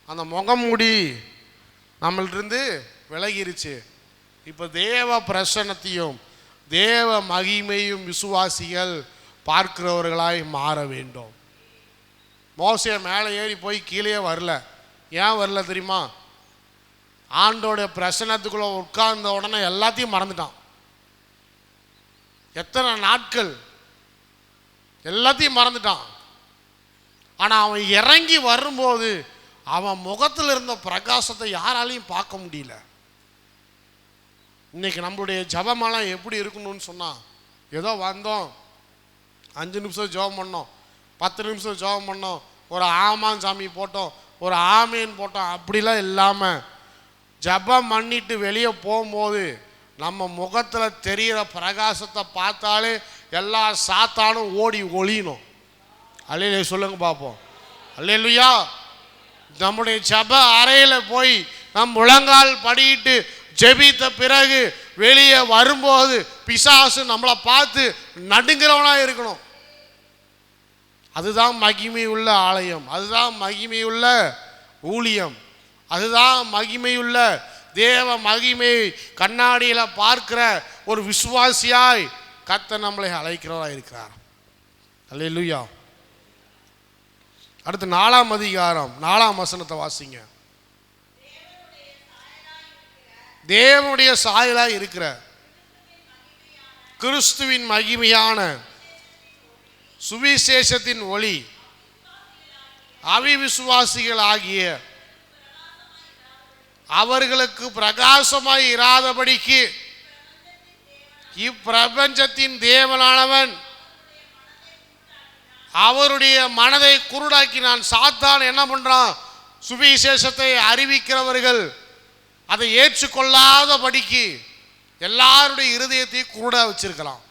அந்த முகமூடி நம்மள்டிருந்து விலகிருச்சு. இப்போ தேவ பிரசன்னத்தையும் தேவ மகிமையும் விசுவாசிகள் பார்க்கிறவர்களாய் மாற வேண்டும். மோசே மேலே ஏறி போய் கீழே வரல. ஏன் வரல தெரியுமா? ஆண்டோடைய பிரசன்னத்துக்குள்ளே உட்கார்ந்த உடனே எல்லாத்தையும் மறந்துட்டான். எத்தனை நாட்கள் எல்லாத்தையும் மறந்துட்டான். ஆனால் அவன் இறங்கி வரும்போது அவன் முகத்தில் இருந்த பிரகாசத்தை யாராலையும் பார்க்க முடியல. இன்னைக்கு நம்மளுடைய ஜபமெல்லாம் எப்படி இருக்கணும்னு சொன்னால், ஏதோ வந்தோம் 5 நிமிஷம் ஜெபம் பண்ணோம், 10 நிமிஷம் ஜெபம் பண்ணோம், ஒரு ஆமான் சாமி போட்டோம், ஒரு ஆமேன் போட்டோம், அப்படிலாம் இல்லாமல் ஜபம் பண்ணிட்டு வெளியே போகும்போது நம்ம முகத்தில் தெரிகிற பிரகாசத்தை பார்த்தாலே எல்லா சாத்தானும் ஓடி ஒளியணும். அல்லேலூயா சொல்லுங்க பார்ப்போம். அல்லேலூயா. நம்முடைய ஜப அறையில் போய் நம் முழங்கால் படியிட்டு ஜெபித்த பிறகு வெளியே வரும்போது பிசாசு நம்மளை பார்த்து நடுங்கிறவனாக இருக்கணும். அதுதான் மகிமையுள்ள ஆலயம், அதுதான் மகிமையுள்ள ஊழியம், அதுதான் மகிமையுள்ள தேவ மகிமையை கண்ணாடியில் பார்க்கிற ஒரு விசுவாசியாய் கர்த்தர் நம்மளை அழைக்கிறவராக இருக்கிறார். அல்லேலூயா. அடுத்து 4ஆம் அதிகாரம் 4ஆம் வசனத்தை வாசிங்க. தேவனுடைய சாயலாய் இருக்கிற கிறிஸ்துவின் மகிமையான சுவிசேஷத்தின் ஒளி அவிவிசுவாசிகள் ஆகிய அவர்களுக்கு பிரகாசமாய் இராதபடிக்கு இப்பிரபஞ்சத்தின் தேவனானவன் அவருடைய மனதை குருடாக்கினான். சாத்தான் என்ன பண்றான்? சுவிசேஷத்தை அறிவிக்கிறவர்கள் அதை ஏற்றுக்கொள்ளாதபடிக்கு எல்லாருடைய இருதயத்தை குருடா வச்சிருக்கலாம்.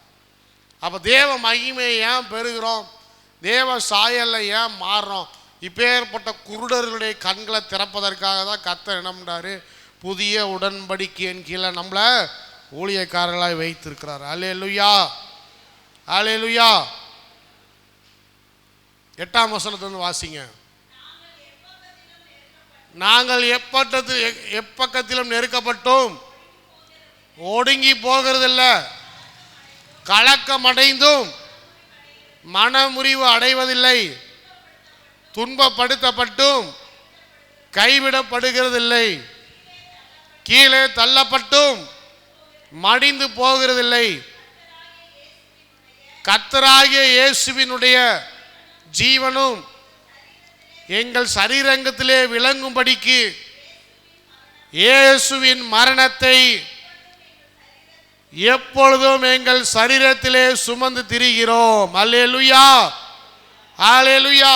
அப்போ தேவ மகிமையை ஏன் பெறுகிறோம்? தேவ சாயல்ல ஏன் மாறுறோம்? இப்பேற்பட்ட குருடர்களுடைய கண்களை திறப்பதற்காக தான் கர்த்தர் என்ன பண்றாரு? புதிய உடன்படிக்கையின் கீழே நம்மளை ஊழியக்காரர்களாய் வைத்திருக்கிறார். அல்லேலூயா, அல்லேலூயா. 8ஆம் வசனத்திலிருந்து வாசிங்க. நாங்கள் எப்பக்கத்திலும் நெருக்கப்பட்டோம், ஒடுங்கி போகிறதில்ல, கலக்கமடைந்தும் மனமுறிவு அடைவதில்லை, துன்பப்படுத்தப்பட்டும் கைவிடப்படுகிறதில்லை, கீழே தள்ளப்பட்டும் மடிந்து போகிறதில்லை. கர்த்தராகிய இயேசுவினுடைய ஜீவனும் எங்கள் சரீரங்கத்திலே விளங்கும்படிக்கு இயேசுவின் மரணத்தை எப்பொழுதும் எங்கள் சரீரத்திலே சுமந்து திரிகிறோம். அல்லேலூயா, அல்லேலூயா.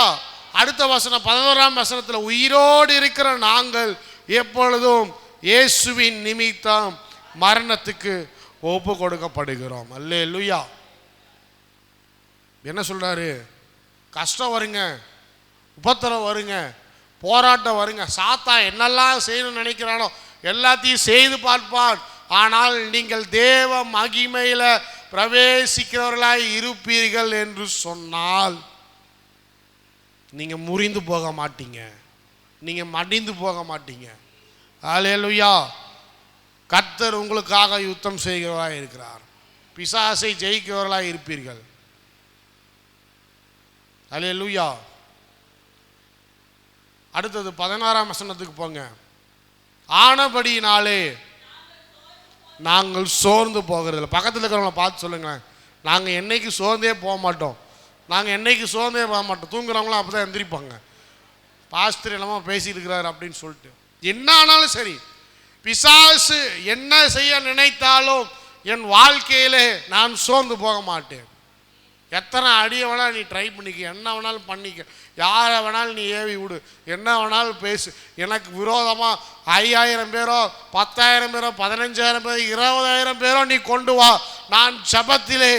அடுத்த வசனம் 11ஆம் வசனத்தில், உயிரோடு இருக்கிற நாங்கள் எப்பொழுதும் இயேசுவின் நிமித்தம் மரணத்துக்கு ஒப்பு கொடுக்கப்படுகிறோம். அல்லேலூயா. என்ன சொல்றாரு? கஷ்டம் வருங்க, உபத்திரம் வருங்க, போராட்டம் வருங்க, சாத்தா என்னெல்லாம் செய்யணும்னு நினைக்கிறானோ எல்லாத்தையும் செய்து பார்ப்பான். ஆனால் நீங்கள் தேவ மகிமையில பிரவேசிக்கிறவர்களாய் இருப்பீர்கள் என்று சொன்னால் நீங்க முறிந்து போக மாட்டீங்க, நீங்க மடிந்து போக மாட்டீங்க. அல்லேலூயா. கர்த்தர் உங்களுக்காக யுத்தம் செய்கிறவராய் இருக்கிறார். பிசாசை ஜெயிக்கிறவர்களாய் இருப்பீர்கள். அல்லேலூயா. அடுத்தது 16ஆம் வசனத்துக்கு போங்க. ஆனபடியினாலே நாங்கள் சோர்ந்து போகிறதில்ல. பக்கத்தில் இருக்கிறவங்கள பார்த்து சொல்லுங்களேன், நாங்கள் என்னைக்கு சோர்ந்தே போக மாட்டோம், நாங்கள் என்னைக்கு சோர்ந்தே போக மாட்டோம். தூங்குறவங்களாம் அப்போ தான் எந்திரிப்பாங்க, பாஸ்டர் என்னமோ பேசிட்டு இருக்கிறார் அப்படின்னு சொல்லிட்டு. என்ன ஆனாலும் சரி, பிசாசு என்ன செய்ய நினைத்தாலும் என் வாழ்க்கையிலே நான் சோர்ந்து போக மாட்டேன். எத்தனை அடியை வேணாலும் நீ ட்ரை பண்ணிக்க, என்ன வேணாலும் பண்ணிக்க, யாரை வேணாலும் நீ ஏவி விடு, என்ன வேணாலும் பேசு. எனக்கு விரோதமாக 5000 பேரோ 10,000 பேரோ 15,000 பேரோ 20,000 பேரோ நீ கொண்டு வா, நான் ஜெபத்திலே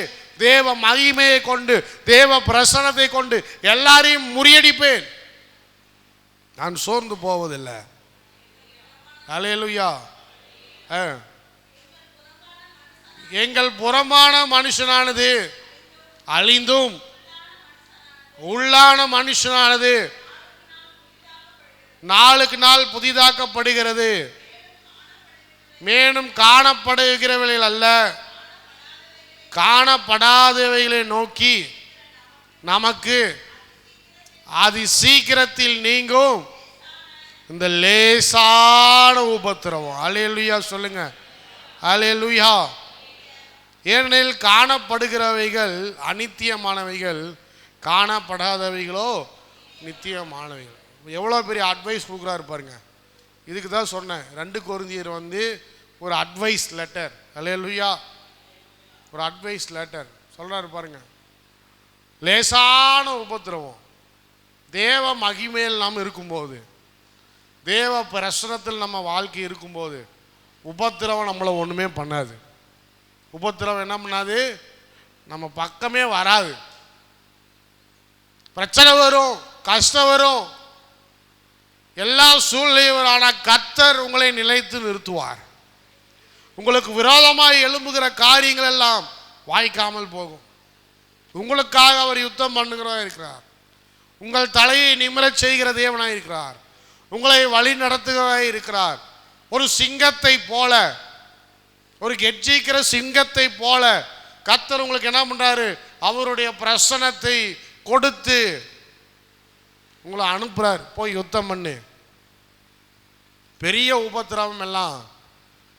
தேவ மகிமையை கொண்டு தேவ பிரசன்னத்தை கொண்டு எல்லாரையும் முறியடிப்பேன். நான் சோர்ந்து போவதில்லை. அல்லேலூயா. எங்கள் புறமான மனுஷனானது அழிந்தும் உள்ளான மனுஷனானது நாளுக்கு நாள் புதிதாக்கப்படுகிறது. மேலும் காணப்படுகிறவைகள் அல்ல, காணப்படாதவைகளை நோக்கி நமக்கு அதி சீக்கிரத்தில் நீங்கும் இந்த லேசான உபத்திரவம். அல்லேலூயா சொல்லுங்க, அல்லேலூயா. ஏனெனில் காணப்படுகிறவைகள் அநித்தியமானவைகள், காணப்படாதவைகளோ நித்தியமானவைகள். எவ்வளோ பெரிய அட்வைஸ் கொடுக்குறாரு பாருங்க. இதுக்கு தான் சொன்னேன், 2 கொரிந்தியர் ஒரு அட்வைஸ் லெட்டர். அல்லேலூயா, ஒரு அட்வைஸ் லெட்டர் சொல்றாரு பாருங்க. லேசான உபத்திரவம். தேவ மகிமையில் நாம் இருக்கும்போது, தேவ பிரசனத்தில் நம்ம வாழ்க்கை இருக்கும்போது உபத்திரவம் நம்மளை ஒன்றுமே பண்ணாது. உபத்திரவம் என்ன பண்ணாது? நம்ம பக்கமே வராது. பிரச்சனை வரும், கஷ்டம் வரும், எல்லா சூழ்நிலையும் வரும். ஆனால் கர்த்தர் உங்களை நிலைத்து நிறுத்துவார். உங்களுக்கு விரோதமாக எழும்புகிற காரியங்கள் எல்லாம் வாய்க்காமல் போகும். உங்களுக்காக அவர் யுத்தம் பண்ணுகிறவராக இருக்கிறார். உங்கள் தலையை நிமிரச் செய்கிற தேவனாக இருக்கிறார். உங்களை வழி நடத்துகிறவராக இருக்கிறார். ஒரு சிங்கத்தை போல, ஒரு கெர்ச்சிக்கிற சிங்கத்தை போல கர்த்தர் உங்களுக்கு என்ன பண்றாரு? அவருடைய பிரசன்னத்தை கொடுத்து உங்களை அனுப்புறார். போய் யுத்தம் பண்ணு. பெரிய உபத்திரவம் எல்லாம்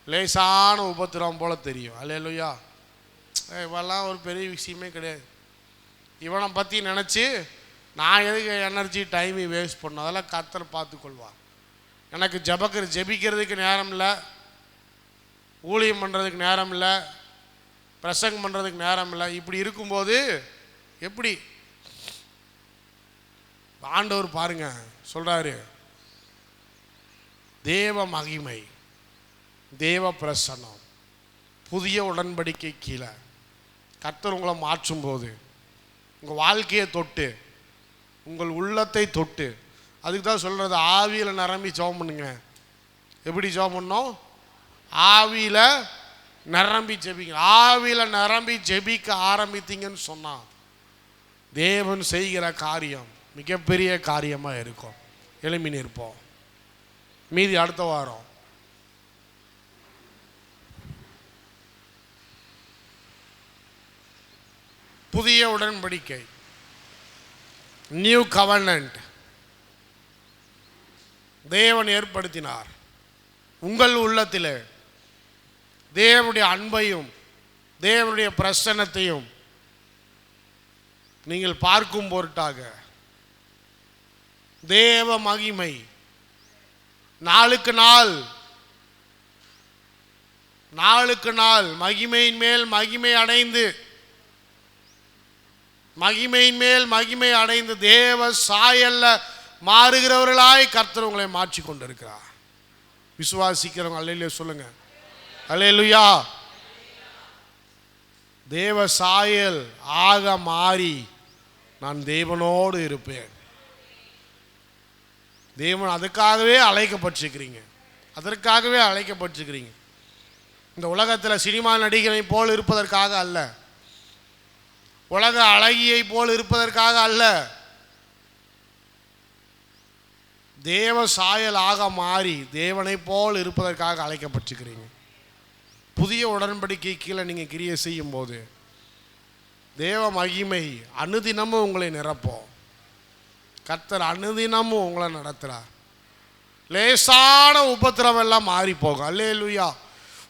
லேசான உபத்திரவம் போல தெரியும். அல்லேலூயா. இவெல்லாம் ஒரு பெரிய விஷயமே கிடையாது. இவனை பற்றி நினச்சி நான் எதுக்கு எனர்ஜி டைமை வேஸ்ட் பண்ண, அதெல்லாம் கர்த்தர் பார்த்துக்கொள்வார். எனக்கு ஜெபிக்கிறதுக்கு நேரம் இல்லை, ஊழியம் பண்ணுறதுக்கு நேரம் இல்லை, பிரசங்கம் பண்ணுறதுக்கு நேரம் இல்லை. இப்படி இருக்கும்போது எப்படி? ஆண்டவர் பாருங்க சொல்கிறாரு, தேவ மகிமை, தேவ பிரசன்னம், புதிய உடன்படிக்கை கீழே கர்த்தர் உங்களை மாற்றும் போது உங்கள் வாழ்க்கையை தொட்டு, உங்கள் உள்ளத்தை தொட்டு, அதுக்கு தான் சொல்கிறது ஆவியில் நிரம்பி ஜெபம் பண்ணுங்க. எப்படி ஜெபம் பண்ணோம்? ஆவியில் நிரம்பி ஜெபிங்க. ஆவியில் நிரம்பி ஜெபிக்க ஆரம்பித்தீங்கன்னு சொன்னால் தேவன் செய்கிற காரியம் மிகப்பெரிய காரியமாக இருக்கும். எழும்பி நிற்போம். மீதி அடுத்த வாரம். புதிய உடன்படிக்கை, நியூ கவர்னன்ட் தேவன் ஏற்படுத்தினார். உங்கள் உள்ளத்தில் தேவனுடைய அன்பையும் தேவனுடைய பிரசன்னத்தையும் நீங்கள் பார்க்கும் பொருட்டாக தேவ மகிமை நாளுக்கு நாள் மகிமையின் மேல் மகிமை அடைந்து தேவ சாயல்ல மாறுகிறவர்களாய் கர்த்தர் உங்களை மாற்றி கொண்டிருக்கிறார். விசுவாசிக்கிறவங்க அல்லேலூயா சொல்லுங்க. அல்லேலூயா. தேவ சாயல் ஆக மாறி நான் தேவனோடு இருப்பேன். தேவன் அதுக்காகவே அழைக்கப்பட்டிருக்கிறீங்க. இந்த உலகத்தில் சினிமா நடிகரை போல் இருப்பதற்காக அல்ல, உலக அழகியை போல் இருப்பதற்காக அல்ல, தேவ சாயல் ஆக மாறி தேவனை போல் இருப்பதற்காக அழைக்கப்பட்டிருக்கிறீங்க. புதிய உடன்படிக்கை கீழே நீங்கள் கிரியை செய்யும் போது தேவ மகிமை அனுதினமும் உங்களை நிரப்போம். கர்த்தர் அனுதினமும் உங்களை நடத்துகிறார். லேசான உபத்திரவம் எல்லாம் மாறி போகும். அல்லேலூயா.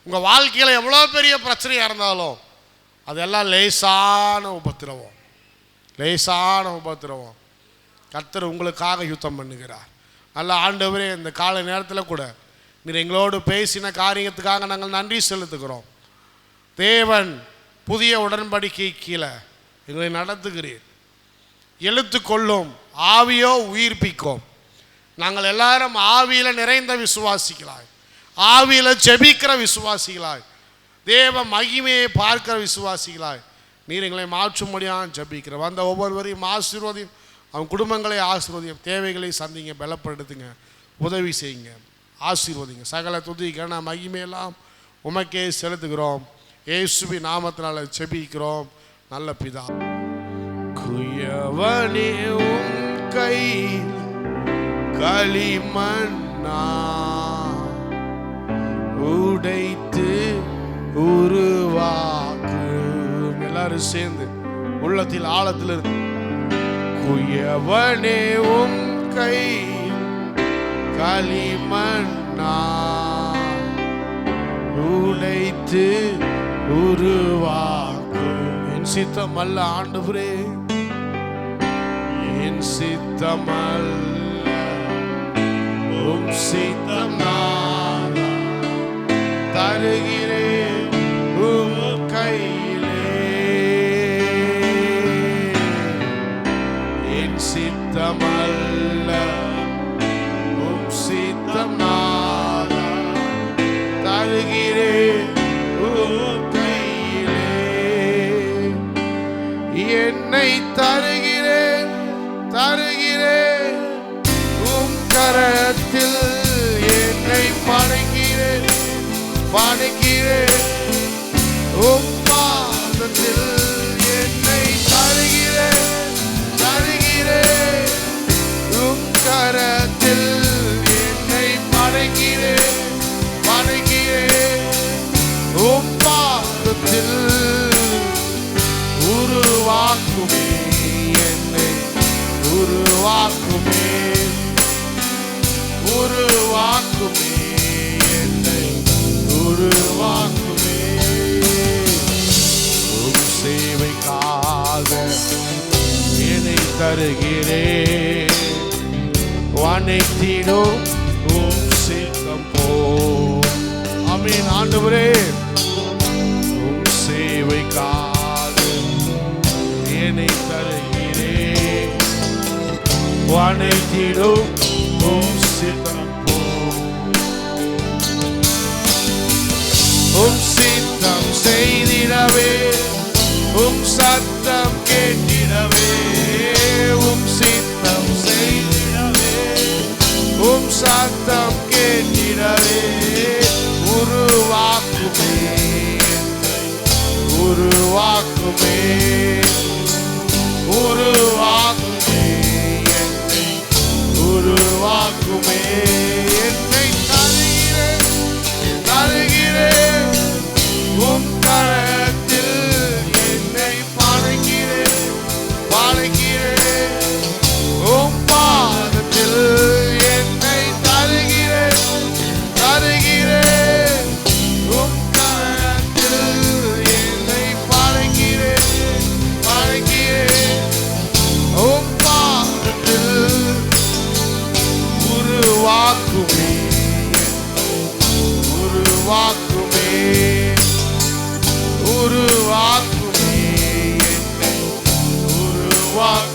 உங்கள் வாழ்க்கையில் எவ்வளோ பெரிய பிரச்சனையாக இருந்தாலும் அதெல்லாம் லேசான உபத்திரவம். கர்த்தர் உங்களுக்காக யுத்தம் பண்ணுகிறார். நல்ல ஆண்டவரே, இந்த காலை நேரத்தில் கூட நீர் எங்களோடு பேசின காரியத்துக்காக நாங்கள் நன்றி செலுத்துகிறோம். தேவன் புதிய உடன்படிக்கை கீழே எங்களை நடத்துகிறீர். எழுத்து கொள்ளும் ஆவியோ உயிர்ப்பிக்கும். நாங்கள் எல்லாரும் ஆவியில் நிறைந்த விசுவாசிகளாய், ஆவியில் ஜெபிக்கிற விசுவாசிகளாய், தேவ மகிமையை பார்க்கிற விசுவாசிகளாய் நீர் எங்களை மாற்றும்படியாக ஜெபிக்கிற வந்த ஒவ்வொருவரையும் ஆசீர்வதியும், அவங்க குடும்பங்களை ஆசீர்வதியும், தேவைகளை சந்திங்க, பலப்படுத்துங்க, உதவி செய்யுங்க, ஆசீர்வதிங்க. சகல துதி கன மகிமையெல்லாம் உமக்கே செலுத்துகிறோம். இயேசுவின் நாமத்தினால ஜெபிக்கிறோம் நல்ல பிதா. குயவனே உம் கை களிமண்ணா உடைத்து உருவாக்கு. எல்லாரும் சேர்ந்து உள்ளத்தில் ஆழத்தில் இருந்து குயவனே உம் கை களிமண்ணா உடைத்து உருவாக்கு. என் சித்தம் அல்ல ஆண்டவரே, என் சித்தம் அல்ல உம் சித்தம் நான் தருகிறேன் உம் கையிலே. என் சித்தம் அல்ல உம் சித்தம் நான் தருகிறேன் உம் கையிலே. என்னை தருகிறேன் உம் கரத்தில், என்னை படைக்கிறேன் உம் பாதத்தில். என்னை தருகிறேன் உம் கரத்தில், என்னை படைக்கிறேன் உம் பாதத்தில். உருவாக்குமே என்னை, உருவாக்குமே என்னை, உருவாக்குமே. உம் சேவைக்காக என்னை தருகிறேன், வணங்கிடும் உம் ஆமென். ஆண்டவரே உம் சேவைக்காக என்னை தருகிறேன். அனைத்திலும் உம் சித்தம் உம் சித்தம் செய்திடவே உம் சத்தம் கேட்டிடவே உம் சித்தம் செய்திடவே உம் சத்தம் கேட்டிடவே உருவாக்குமே உருவாக்குமே உருவாக்குமே என்னை உருவாக்குமே என்னை தருகிறேன் தருகிறேன் உம் கரத்தில் என்னை படைக்கிறேன் படைக்கிறேன் உம் பாதத்தில் என்னை தருகிறேன் தருகிறேன் உம் கரத்தில் என்னை படைக்கிறேன் படைக்கிறேன் உம் பாதத்தில் உருவாக்குமே உருவாக்குமே உருவாக்குமே என்னை உருவாக்குமே